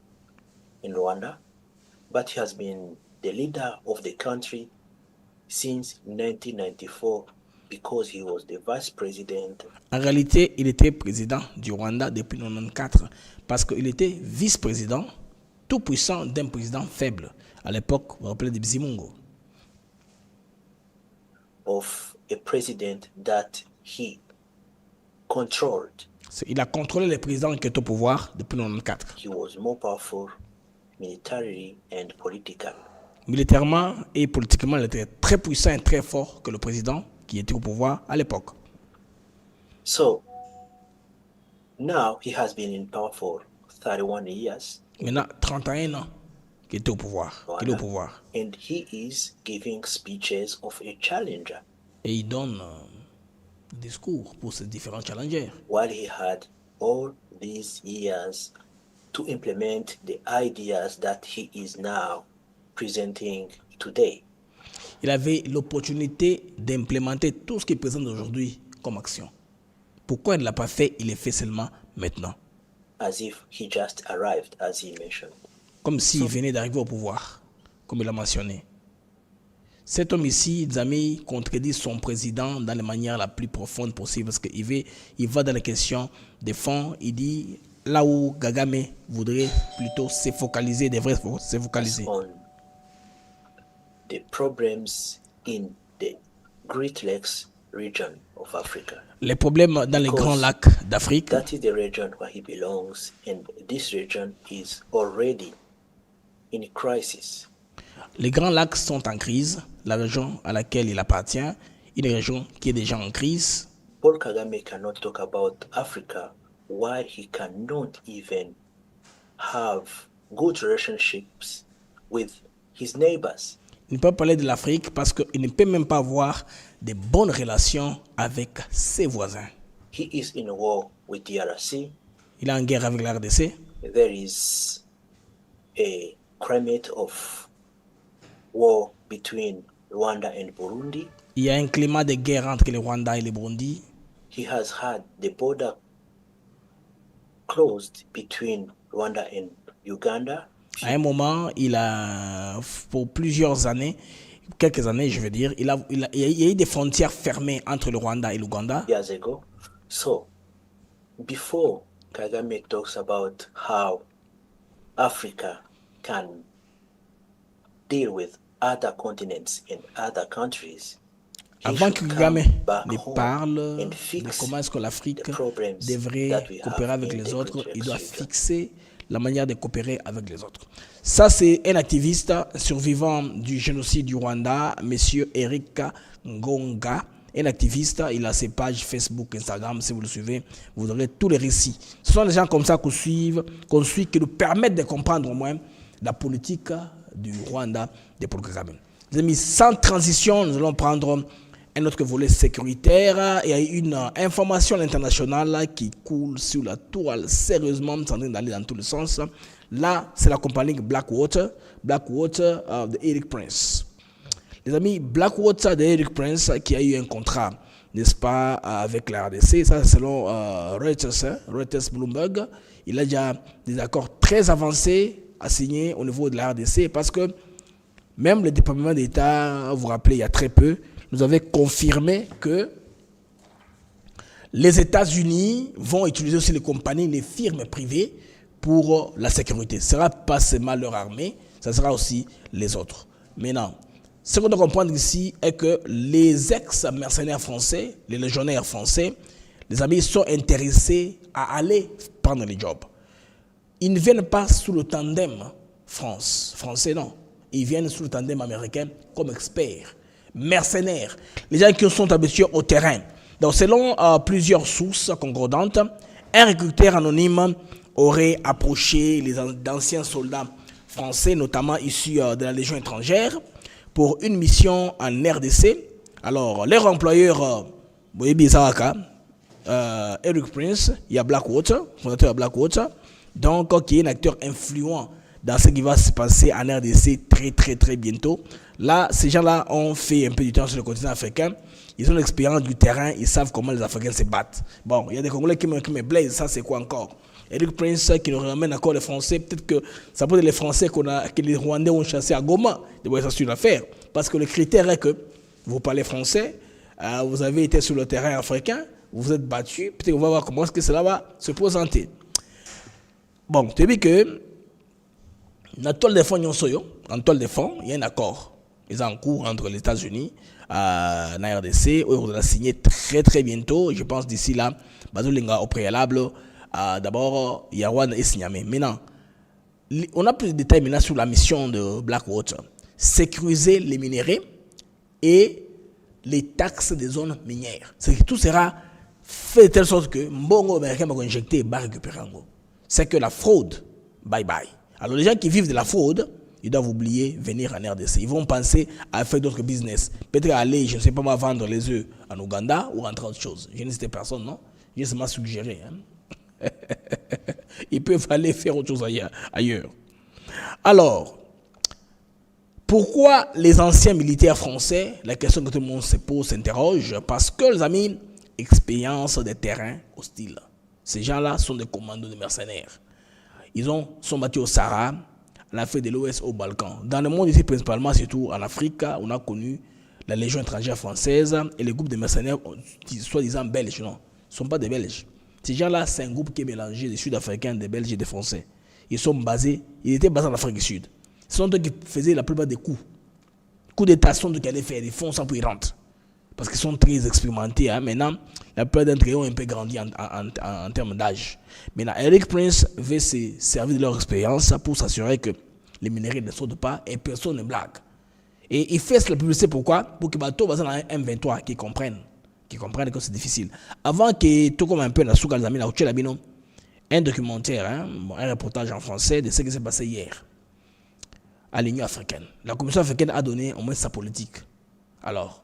in Rwanda, but he has been the leader of the country since 1994 because he was the vice president. En réalité, il était président du Rwanda depuis 1994 parce qu'il était vice-président tout puissant d'un président faible. À l'époque, vous vous rappelez de Bizimungu. Of a president that he controlled. Il a contrôlé les présidents qui étaient au pouvoir depuis 1994. He was more powerful militarily and politically. Militairement et politiquement, il était très puissant et très fort que le président qui était au pouvoir à l'époque. So, now he has been in power for 31 years. Maintenant, 31 ans qu'il était au pouvoir. Qu'il est au pouvoir. And he is giving speeches of a challenger. Et il donne des discours pour ces différents challengers. While he had all these years to implement the ideas that he is now presenting today. Il avait l'opportunité d'implémenter tout ce qu'il présente aujourd'hui comme action. Pourquoi il ne l'a pas fait? Il est fait seulement maintenant. As if he just arrived, as he mentioned. Comme s'il venait d'arriver au pouvoir, comme il a mentionné. Cet homme ici, Dzami, contredit son président dans la manière la plus profonde possible parce qu'il va dans la question des fonds. Il dit là où Kagame voudrait plutôt se focaliser, devrait se focaliser. The problems in the Great Lakes region of Africa. Les problèmes dans les grands lacs d'Afrique. That is the region where he belongs, and this region is already in crisis. Les grands lacs sont en crise. La région à laquelle il appartient, une région qui est déjà en crise. Paul Kagame cannot talk about Africa while he cannot even have good relationships with his neighbors. Il ne peut pas parler de l'Afrique parce qu'il ne peut même pas avoir de bonnes relations avec ses voisins. He is in war with the DRC. Il est en guerre avec la RDC. There is a climate of war between Rwanda and Burundi. Il y a un climat de guerre entre le Rwanda et le Burundi. He has had the border closed between Rwanda and Uganda. À un moment, il a, pour plusieurs années, quelques années, je veux dire, il y a eu des frontières fermées entre le Rwanda et l'Ouganda. Years ago. So, before Kagame talks about how Africa can deal with other continents and other countries, avant que Kagame ne parle de comment est-ce que l'Afrique devrait coopérer avec les autres, il doit fixer la manière de coopérer avec les autres. Ça, c'est un activiste survivant du génocide du Rwanda, monsieur Eric Ngonga. Un activiste, il a ses pages Facebook, Instagram, si vous le suivez, vous aurez tous les récits. Ce sont des gens comme ça qu'on suit, qui nous permettent de comprendre au moins la politique du Rwanda de Paul Kagame. Les amis, sans transition, nous allons prendre un autre volet sécuritaire. Il y a une information internationale qui coule sur la toile sérieusement, c'est en train d'aller dans tous les sens. Là, c'est la compagnie Blackwater de Eric Prince. Les amis, Blackwater de Eric Prince qui a eu un contrat, n'est-ce pas, avec la RDC, ça c'est selon Reuters Bloomberg. Il a déjà des accords très avancés à signer au niveau de la RDC parce que même le département d'État, vous vous rappelez, il y a très peu, nous avait confirmé que les États-Unis vont utiliser aussi les compagnies, les firmes privées pour la sécurité. Ce ne sera pas seulement leur armée, ce sera aussi les autres. Maintenant, ce qu'on doit comprendre ici est que les ex-mercenaires français, les légionnaires français, les amis sont intéressés à aller prendre les jobs. Ils ne viennent pas sous le tandem français, non. Ils viennent sous le tandem américain comme experts, mercenaires, les gens qui sont habitués au terrain. Donc, selon plusieurs sources concordantes, un recruteur anonyme aurait approché les anciens soldats français, notamment issus de la Légion étrangère, pour une mission en RDC. Alors, leur employeur, Boyebi Zawaka, Eric Prince, il y a Blackwater, fondateur de Blackwater, donc qui est un acteur influent dans ce qui va se passer en RDC très bientôt. Là, ces gens-là ont fait un peu du temps sur le continent africain. Ils ont l'expérience du terrain, ils savent comment les Africains se battent. Bon, il y a des Congolais qui me blaisent, ça c'est quoi encore? Eric Prince qui nous ramène encore les Français, peut-être que ça peut être les Français que les Rwandais ont chassés à Goma. Ça c'est une affaire. Parce que le critère est que vous parlez français, vous avez été sur le terrain africain, vous vous êtes battu, peut-être on va voir comment est-ce que cela va se présenter. Bon, tu as vu que en toile de fond, il y a un accord. Ils sont en cours entre les États-Unis et la RDC. On va signer très bientôt. Je pense d'ici là, Bazolinga au préalable. D'abord, il y a Rwanda et Signamé. Maintenant, on a plus de détails maintenant sur la mission de Blackwater. sécuriser les minéraux et les taxes des zones minières. C'est que tout sera fait de telle sorte que Mbongo américain va injecter et va récupérer en gros. C'est que la fraude, bye bye. Alors les gens qui vivent de la fraude, ils doivent oublier venir en RDC. Ils vont penser à faire d'autres business. Peut-être aller, je ne sais pas moi, vendre les œufs en Ouganda ou entre autres choses. Je n'hésitais personne, non? J'ai seulement suggéré. Hein? Ils peuvent aller faire autre chose ailleurs. Alors, pourquoi les anciens militaires français, la question que tout le monde se pose, s'interroge, parce que les amis, expérience des terrains hostiles. Ces gens-là sont des commandos de mercenaires. Ils sont battus au Sahara, en Afrique de l'Ouest, au Balkan. Dans le monde ici, principalement, surtout en Afrique, on a connu la Légion étrangère française et les groupes de mercenaires, soi-disant belges. Non, ce ne sont pas des Belges. Ces gens-là, c'est un groupe qui est mélangé des Sud-Africains, des Belges et des Français. Ils étaient basés en Afrique du Sud. Ce sont eux qui faisaient la plupart des coups. Coups d'État sont eux qui allaient faire. Ils font ça pour ils rentrent. Parce qu'ils sont très expérimentés. Hein. Maintenant, la plupart d'entre eux ont un peu grandi en termes d'âge. Maintenant, Eric Prince veut se servir de leur expérience pour s'assurer que les minéraux ne sautent pas et personne ne blague. Et il fait la publicité pourquoi? Pour que bateau basé dans un M23 qui comprennent que c'est difficile. Avant que tout comme un peu dans Souka Zamina ou Tchelabino, un documentaire, hein, un reportage en français de ce qui s'est passé hier à l'Union africaine. La Commission africaine a donné au moins sa politique. Alors,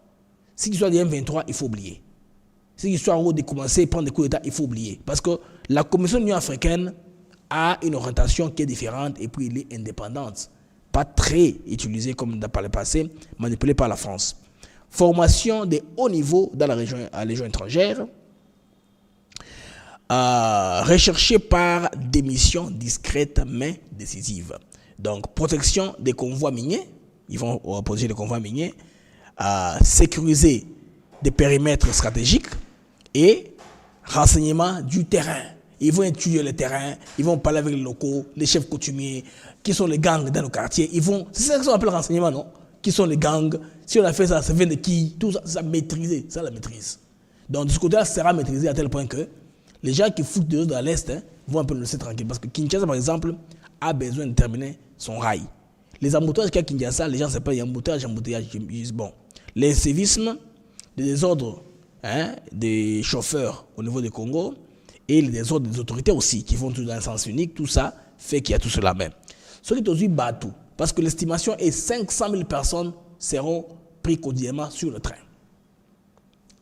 si l'histoire du M23, il faut oublier. Si l'histoire de commencer à prendre des coups d'État, il faut oublier. Parce que la Commission de l'Union africaine a une orientation qui est différente et puis elle est indépendante. Pas très utilisée comme par le passé, manipulée par la France. Formation de haut niveau dans la Légion étrangère, recherchée par des missions discrètes mais décisives. Donc, protection des convois miniers, ils vont protéger les convois miniers, sécuriser des périmètres stratégiques et renseignement du terrain. Ils vont étudier le terrain, ils vont parler avec les locaux, les chefs coutumiers, qui sont les gangs dans nos quartiers. C'est ça qu'on appelle renseignement, non? Qui sont les gangs? Si on a fait ça, ça vient de qui? Tout ça, ça maîtriser, ça la maîtrise. Donc de ce côté-là, ça sera maîtrisé à tel point que les gens qui foutent de dans l'Est vont un peu le laisser tranquille. Parce que Kinshasa, par exemple, a besoin de terminer son rail. Les embouteillages qu'il y a à Kinshasa, les gens s'appellent embouteillage. Bon, les sévismes, les désordres des chauffeurs au niveau du Congo et les désordres des autorités aussi, qui vont tout dans un sens unique, tout ça fait qu'il y a tout cela même. Ce qui est aussi bateau, parce que l'estimation est 500 000 personnes seront prises quotidiennement sur le train.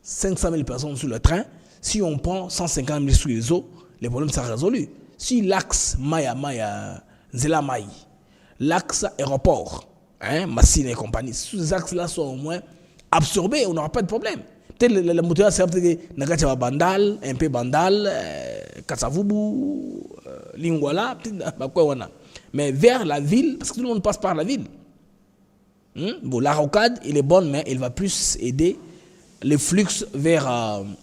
500 000 personnes sur le train. Si on prend 150 000 sur les eaux, les problèmes seront résolus. Si l'axe Maya-Zela-Maï, l'axe aéroport, Massine et compagnie, si ces axes-là sont au moins absorbés, on n'aura pas de problème. Peut-être le moteur sera peut-être Nagacha Bandal, un peu Bandal, Katsavubu, Lingwala, peut-être quoi on a. Mais vers la ville, parce que tout le monde passe par la ville. Bon, la rocade, elle est bonne, mais elle va plus aider les flux vers,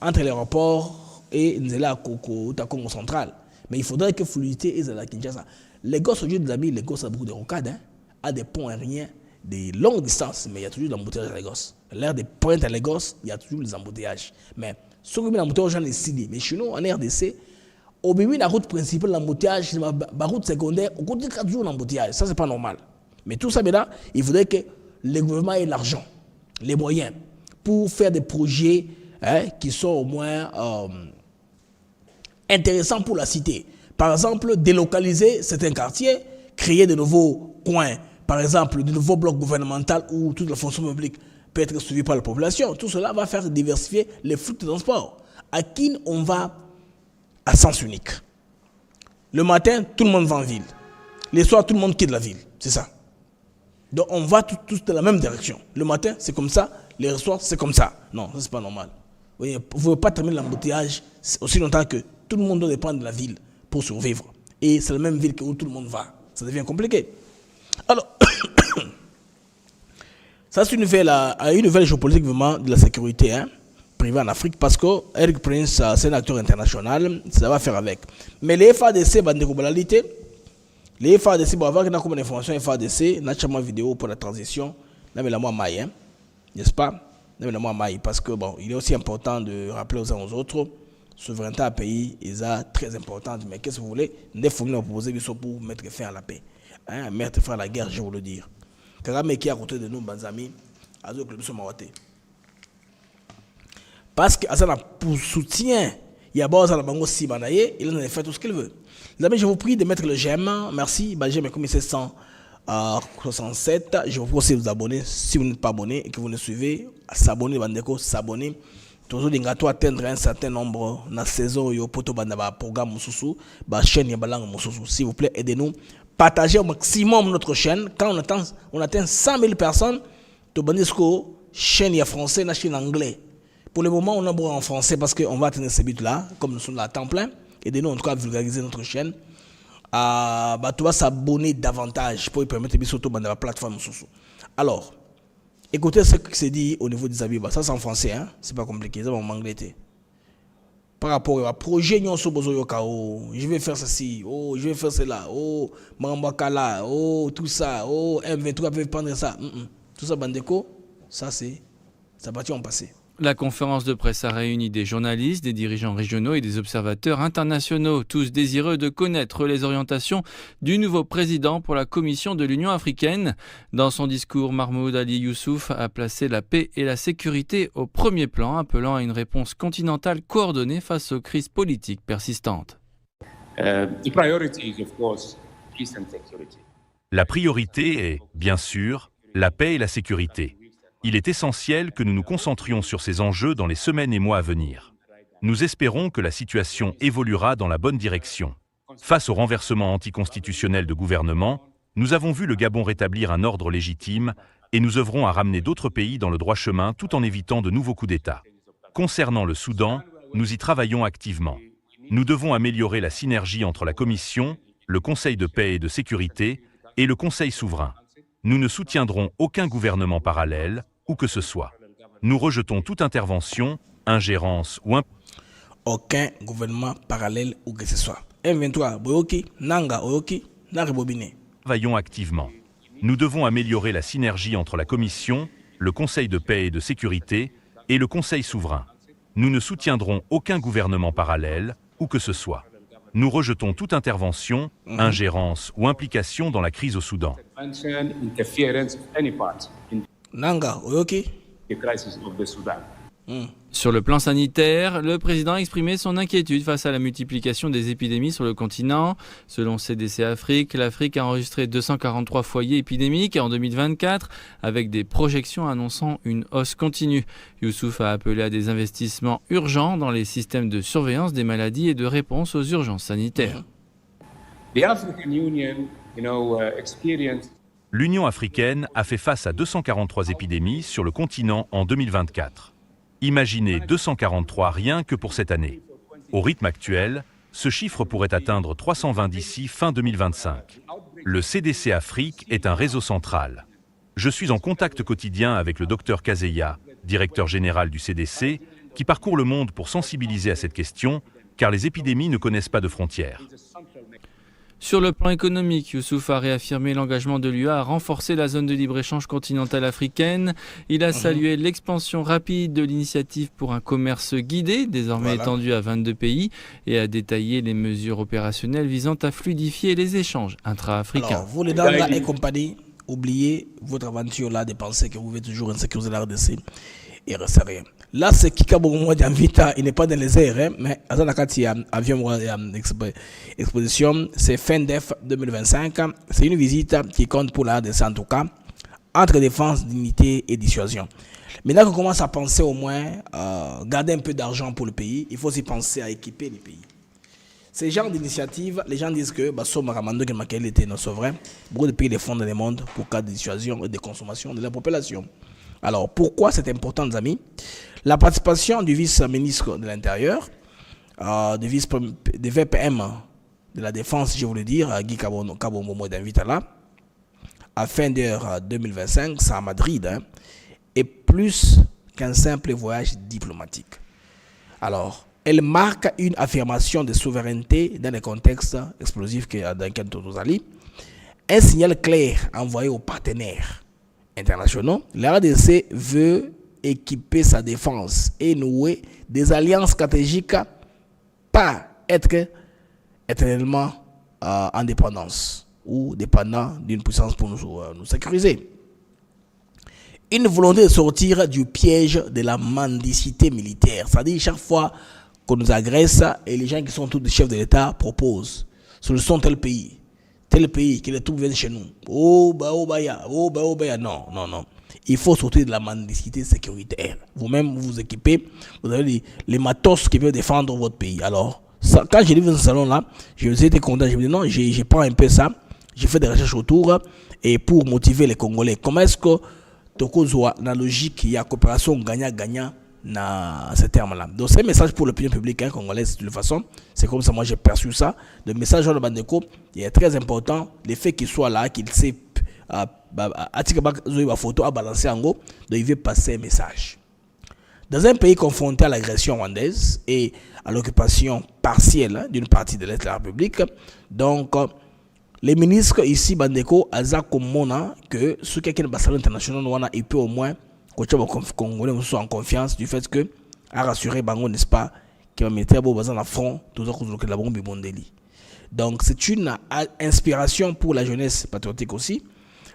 entre l'aéroport et Nzela Congo central. Mais il faudrait que fluidité est à la Kinshasa. Les gosses, aujourd'hui, des amis, les gosses à beaucoup de rocades, à des ponts aériens de longue distance, mais il y a toujours l'embouteillage à Lagos. L'air des pointes à Lagos, il y a toujours les embouteillages. Mais ce qui est l'embouteillage, j'en ai signé. Mais chez nous, en RDC, au début, la route principale, l'embouteillage, la route secondaire, au côté, il y a toujours l'embouteillage. Ça, c'est pas normal. Mais tout ça, maintenant, il faudrait que le gouvernement ait l'argent, les moyens, pour faire des projets qui sont au moins intéressants pour la cité. Par exemple, délocaliser certains quartiers, créer de nouveaux coins, par exemple, de nouveaux blocs gouvernementaux où toute la fonction publique peut être suivie par la population. Tout cela va faire diversifier les flux de transport. À Kin, on va à sens unique. Le matin, tout le monde va en ville. Les soirs, tout le monde quitte la ville. C'est ça. Donc, on va tous dans la même direction. Le matin, c'est comme ça. Les soirs, c'est comme ça. Non, ça, c'est pas normal. Vous ne pouvez pas terminer l'embouteillage aussi longtemps que tout le monde doit dépendre de la ville pour survivre. Et c'est la même ville où tout le monde va. Ça devient compliqué. Alors, ça c'est une nouvelle géopolitique vraiment de la sécurité privée en Afrique parce que Eric Prince, c'est un acteur international, ça va faire avec. Mais les FADC vont découvrir les FADC, bon, avoir une information FADC, naturellement vidéo pour la transition, là mais la moi maille, n'est-ce pas? Là mais la moi maille parce que bon, il est aussi important de rappeler aux uns aux autres, souveraineté à pays, ils sont très importante, mais qu'est-ce que vous voulez? Nous faut nous proposer pour mettre fin à la paix. Mettre fin à la guerre, je veux le dire. Kagame qui est à côté de nous, Banzami, Azo Club Somawate. Parce que Azana pour soutien, il y a Baza Bango Sibanaye, il en a fait tout ce qu'il veut. Les amis, je vous prie de mettre le j'aime. Merci. J'aime comme 767. Je vous prie aussi de vous abonner si vous n'êtes pas abonné et que vous nous suivez. S'abonner, Bandeko, s'abonner. Toujours des gâteaux atteindre un certain nombre dans la saison yo poto bandaba programme Moussoussou, chaîne Yabalang Moussoussou. S'il vous plaît, aidez-nous. Partagez au maximum notre chaîne. Quand on atteint 100 000 personnes, to bandisco chaîne ya français, na chaîne anglais. Pour le moment, on a beau en français parce qu'on va atteindre ces buts-là, comme nous sommes là à temps plein. Aidez-nous en tout cas à vulgariser notre chaîne. Tu vas s'abonner davantage pour permettre de surtout la plateforme Moussoussou. Alors, écoutez ce qui s'est dit au niveau des Abiba. Ça, c'est en français, hein? C'est pas compliqué. C'est en anglais. Par rapport à projet, je vais faire ceci, oh, je vais faire cela, oh, Mambakala, oh, tout ça, oh, M23 peut prendre ça. Tout ça, Bandeko, ça partit en passé. La conférence de presse a réuni des journalistes, des dirigeants régionaux et des observateurs internationaux, tous désireux de connaître les orientations du nouveau président pour la Commission de l'Union africaine. Dans son discours, Mahmoud Ali Youssouf a placé la paix et la sécurité au premier plan, appelant à une réponse continentale coordonnée face aux crises politiques persistantes. La priorité est, bien sûr, la paix et la sécurité. Il est essentiel que nous nous concentrions sur ces enjeux dans les semaines et mois à venir. Nous espérons que la situation évoluera dans la bonne direction. Face au renversement anticonstitutionnel de gouvernement, nous avons vu le Gabon rétablir un ordre légitime et nous œuvrons à ramener d'autres pays dans le droit chemin tout en évitant de nouveaux coups d'État. Concernant le Soudan, nous y travaillons activement. Nous devons améliorer la synergie entre la Commission, le Conseil de paix et de sécurité et le Conseil souverain. Nous ne soutiendrons aucun gouvernement parallèle, où que ce soit. Nous rejetons toute intervention, ingérence ou aucun gouvernement parallèle où que ce soit. M23, Boyoki, Nanga, Oyoki, Naribobine. Travaillons activement. Nous devons améliorer la synergie entre la Commission, le Conseil de paix et de sécurité et le Conseil souverain. Nous ne soutiendrons aucun gouvernement parallèle, où que ce soit. Nous rejetons toute intervention, ingérence ou implication dans la crise au Soudan. Nanga, Oyoki. Sur le plan sanitaire, le président a exprimé son inquiétude face à la multiplication des épidémies sur le continent. Selon CDC Afrique, l'Afrique a enregistré 243 foyers épidémiques en 2024, avec des projections annonçant une hausse continue. Youssouf a appelé à des investissements urgents dans les systèmes de surveillance des maladies et de réponse aux urgences sanitaires. L'Union africaine a fait face à 243 épidémies sur le continent en 2024. Imaginez 243 rien que pour cette année. Au rythme actuel, ce chiffre pourrait atteindre 320 d'ici fin 2025. Le CDC Afrique est un réseau central. Je suis en contact quotidien avec le Dr Kazeya, directeur général du CDC, qui parcourt le monde pour sensibiliser à cette question, car les épidémies ne connaissent pas de frontières. Sur le plan économique, Youssouf a réaffirmé l'engagement de l'UE à renforcer la zone de libre-échange continentale africaine. Il a salué l'expansion rapide de l'initiative pour un commerce guidé, désormais étendue à 22 pays, et a détaillé les mesures opérationnelles visant à fluidifier les échanges intra-africains. Alors, vous les Danga et compagnie, oubliez votre aventure là de penser que vous pouvez toujours insécuriser la RDC et rester rien. Là, c'est Kikabogo d'Invita, il n'est pas dans les airs, mais à Zanakati, avion exposition, c'est fin def 2025. C'est une visite qui compte pour la RDC en tout cas, entre défense, dignité et dissuasion. Maintenant qu'on commence à penser au moins, garder un peu d'argent pour le pays, il faut aussi penser à équiper les pays. Ces genres d'initiatives, les gens disent que était nos souverains. Beaucoup de pays les font dans le monde pour cas de dissuasion et de consommation de la population. Alors, pourquoi c'est important, les amis? La participation du vice-ministre de l'Intérieur, du VPM de la Défense, je voulais dire, Guy Kabomomo d'Invitala, à fin d'heure 2025, c'est à Madrid, est plus qu'un simple voyage diplomatique. Alors, elle marque une affirmation de souveraineté dans le contexte explosif que Duncan Totozali, un signal clair envoyé aux partenaires internationaux. La RDC veut équiper sa défense et nouer des alliances stratégiques, pas être éternellement en dépendance ou dépendant d'une puissance pour nous sécuriser. Une volonté de sortir du piège de la mendicité militaire. C'est-à-dire chaque fois qu'on nous agresse et les gens qui sont tous des chefs de l'État proposent solution tel pays, que les troupes viennent chez nous. Non. Il faut sortir de la mendicité sécuritaire. Vous-même, vous équipez, vous avez les matos qui peuvent défendre votre pays. Alors, ça, quand j'ai vu dans ce salon-là, j'ai été content. Je me dis non, j'ai pris un peu ça, j'ai fait des recherches autour et pour motiver les Congolais. Comment est-ce que dans la logique, il y a coopération gagnant-gagnant dans ces termes-là. Donc c'est un message pour l'opinion publique congolaise de toute façon. C'est comme ça, moi j'ai perçu ça. Le message de Bandeko, il est très important. Le fait qu'il soit là, qu'il sait photo à balancer en gros, donc il veut passer un message. Dans un pays confronté à l'agression rwandaise et à l'occupation partielle d'une partie de l'Est de la République, donc les ministres ici, Bandeko, Aza Komona, que ce qui est un bassin international, il peut au moins, quand les Congolais sont en confiance du fait que, à rassurer Bango, n'est-ce pas, qui va mettre à bazar à front, tout ça, que la bombe est bondeli. Donc, c'est une inspiration pour la jeunesse patriotique aussi.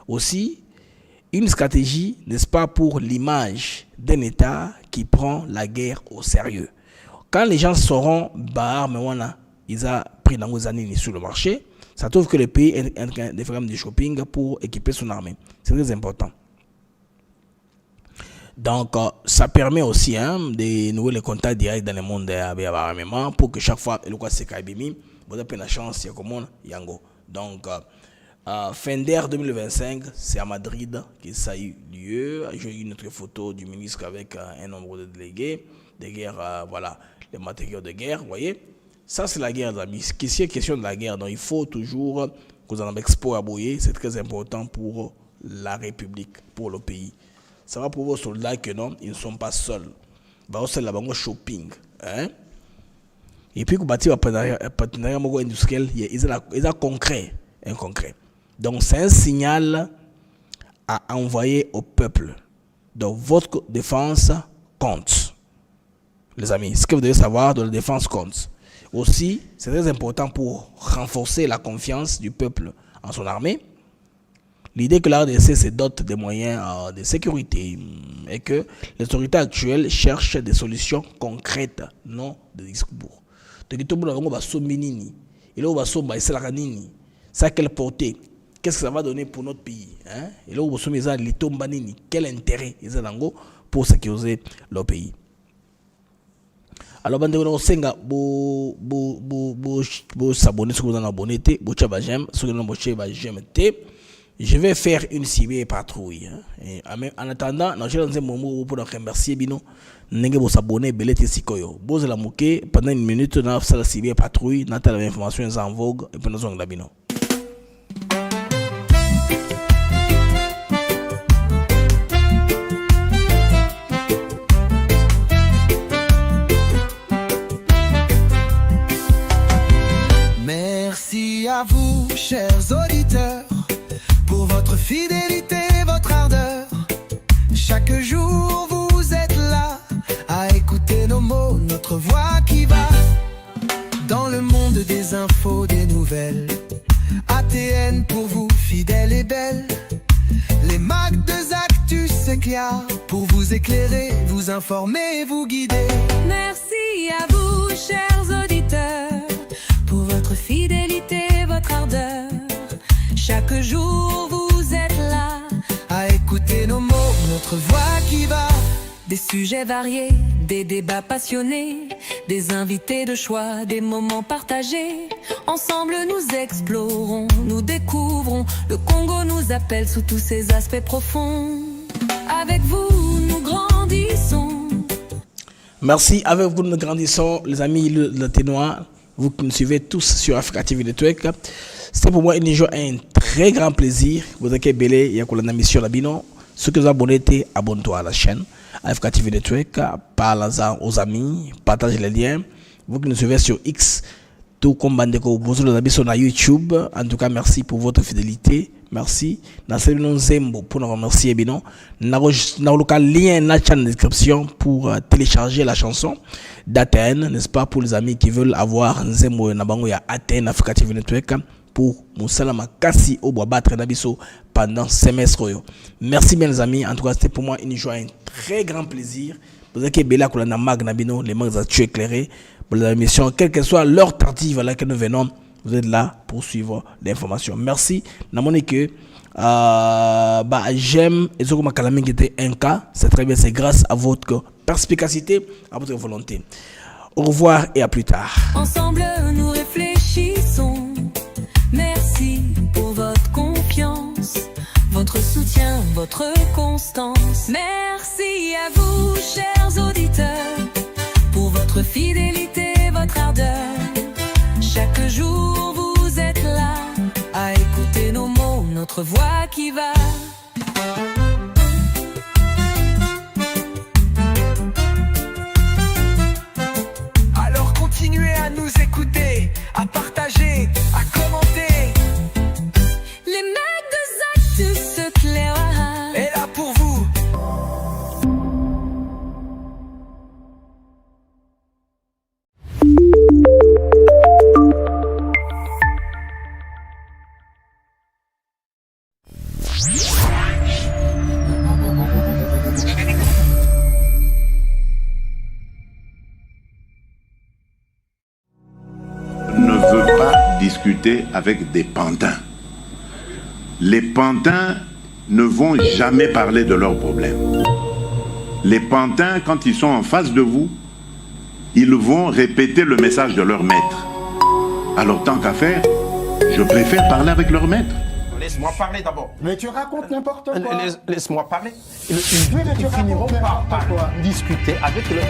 Aussi, une stratégie, n'est-ce pas, pour l'image d'un État qui prend la guerre au sérieux. Quand les gens sauront, ils ont pris dans les années sur le marché, ça trouve que le pays est des programmes de shopping pour équiper son armée. C'est très important. Donc, ça permet aussi de nouer les contacts directs dans le monde de l'armement pour que chaque fois, le quoi c'est Kaibimi, vous avez la chance, il y a comme Yango. Donc, fin d'air 2025, c'est à Madrid que ça a eu lieu. J'ai eu une autre photo du ministre avec un nombre de délégués, des guerres, voilà, les matériaux de guerre, vous voyez. Ça, c'est la guerre, les amis. Ici, question de la guerre. Donc, il faut toujours que vous en avez expo à bouiller. C'est très important pour la République, pour le pays. Ça va pour vos soldats que non, ils ne sont pas seuls. C'est là bas shopping. Et puis, vous bâtir un partenariat industriel, ils ont concret. Donc, c'est un signal à envoyer au peuple. Donc, votre défense compte. Les amis, ce que vous devez savoir de la défense compte. Aussi, c'est très important pour renforcer la confiance du peuple en son armée. L'idée que la RDC se dote des moyens de sécurité et que les autorités actuelles cherchent des solutions concrètes, non des discours. Ça, quelle portée? Qu'est-ce que ça va donner pour notre pays? Et là, quel intérêt pour sécuriser leur pays? Alors, je vais faire une cyberpatrouille. En attendant, je vais vous remercier Bino. Pendant une minute, on a fait la cyberpatrouille. On a l'information en vogue et puis nous avons la Bino. Merci à vous, chers auditeurs, pour votre fidélité, votre ardeur. Chaque jour, vous êtes là à écouter nos mots, notre voix qui va dans le monde des infos, des nouvelles. ATN pour vous, fidèle et belle. Les Mac de Actus s'éclairent pour vous éclairer, vous informer, vous guider. Merci à vous, chers auditeurs, pour votre fidélité, votre ardeur. Chaque jour vous êtes là à écouter nos mots, notre voix qui va. Des sujets variés, des débats passionnés, des invités de choix, des moments partagés. Ensemble nous explorons, nous découvrons. Le Congo nous appelle sous tous ses aspects profonds. Avec vous nous grandissons. Merci, avec vous nous grandissons, les amis le ténois. Vous qui nous suivez tous sur Africa TV Network. C'est pour moi un très grand plaisir. Vous êtes belé, il y a la mission Labino. Ceux qui vous abonnez, abonnez-toi à la chaîne Africa TV Network. Parlez-en aux amis, partagez les liens. Vous qui nous suivez sur X, tout comme Bandeko, vous avez sur YouTube. En tout cas, merci pour votre fidélité. Merci. Pour nous remercier, Bino. Nous avons le lien dans la chaîne de description pour télécharger la chanson d'ATN, n'est-ce pas, pour les amis qui veulent avoir Nzembo Nabango, il y a ATN Africa TV Network pour Moussalama Kassi au bois battre Nabiso pendant semestre. Merci bien les amis, en tout cas c'était pour moi une joie, un très grand plaisir. Vous avez Bella Koulana Mag Nabino, les mags actus éclairés pour les émissions, quelle que soit l'heure tardive à laquelle nous venons, vous êtes là pour suivre l'information. Merci. Namoni que j'aime et ce que ma calamine qui était un cas, c'est très bien, c'est grâce à votre perspicacité, à votre volonté. Au revoir et à plus tard. Ensemble nous réfléchissons. Merci pour votre confiance, votre soutien, votre constance. Merci à vous, chers auditeurs, pour votre fidélité, votre ardeur. Chaque jour vous êtes là à écouter nos mots, notre voix qui va. Alors continuez à nous écouter, à partager, à commenter. Les mecs de Zactus se clairent. Et là pour vous. Ne veut pas discuter avec des pantins. Les pantins ne vont jamais parler de leurs problèmes. Les pantins, quand ils sont en face de vous, ils vont répéter le message de leur maître. Alors tant qu'à faire, je préfère parler avec leur maître. Laisse-moi parler d'abord. Mais tu racontes n'importe quoi. Laisse-moi parler. Ils tu finiront racontes par discuter avec le M23.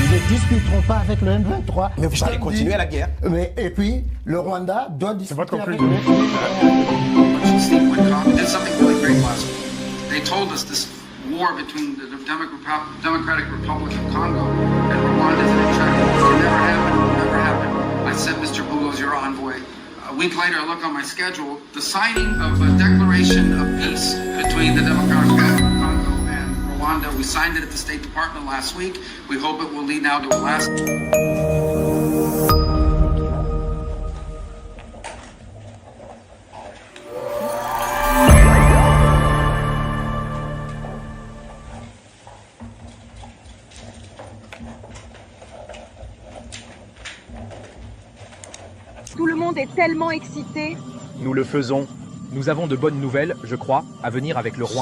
Ils ne discuteront pas avec le M23. Mais vous allez continuer la guerre. Mais, et puis, le Rwanda doit discuter avec le They did something really great last week. They told us this war between the Democratic Republic of Congo and Rwanda is an attraction. It can never happen. It will never happen. I sent Mr. Boulos, your envoy. A week later, I look on my schedule, the signing of a declaration of peace between the Democratic Republic of Congo and Rwanda. We signed it at the State Department last week. We hope it will lead now to a lasting... Tout le monde est tellement excité. Nous le faisons. Nous avons de bonnes nouvelles, je crois, à venir avec le roi.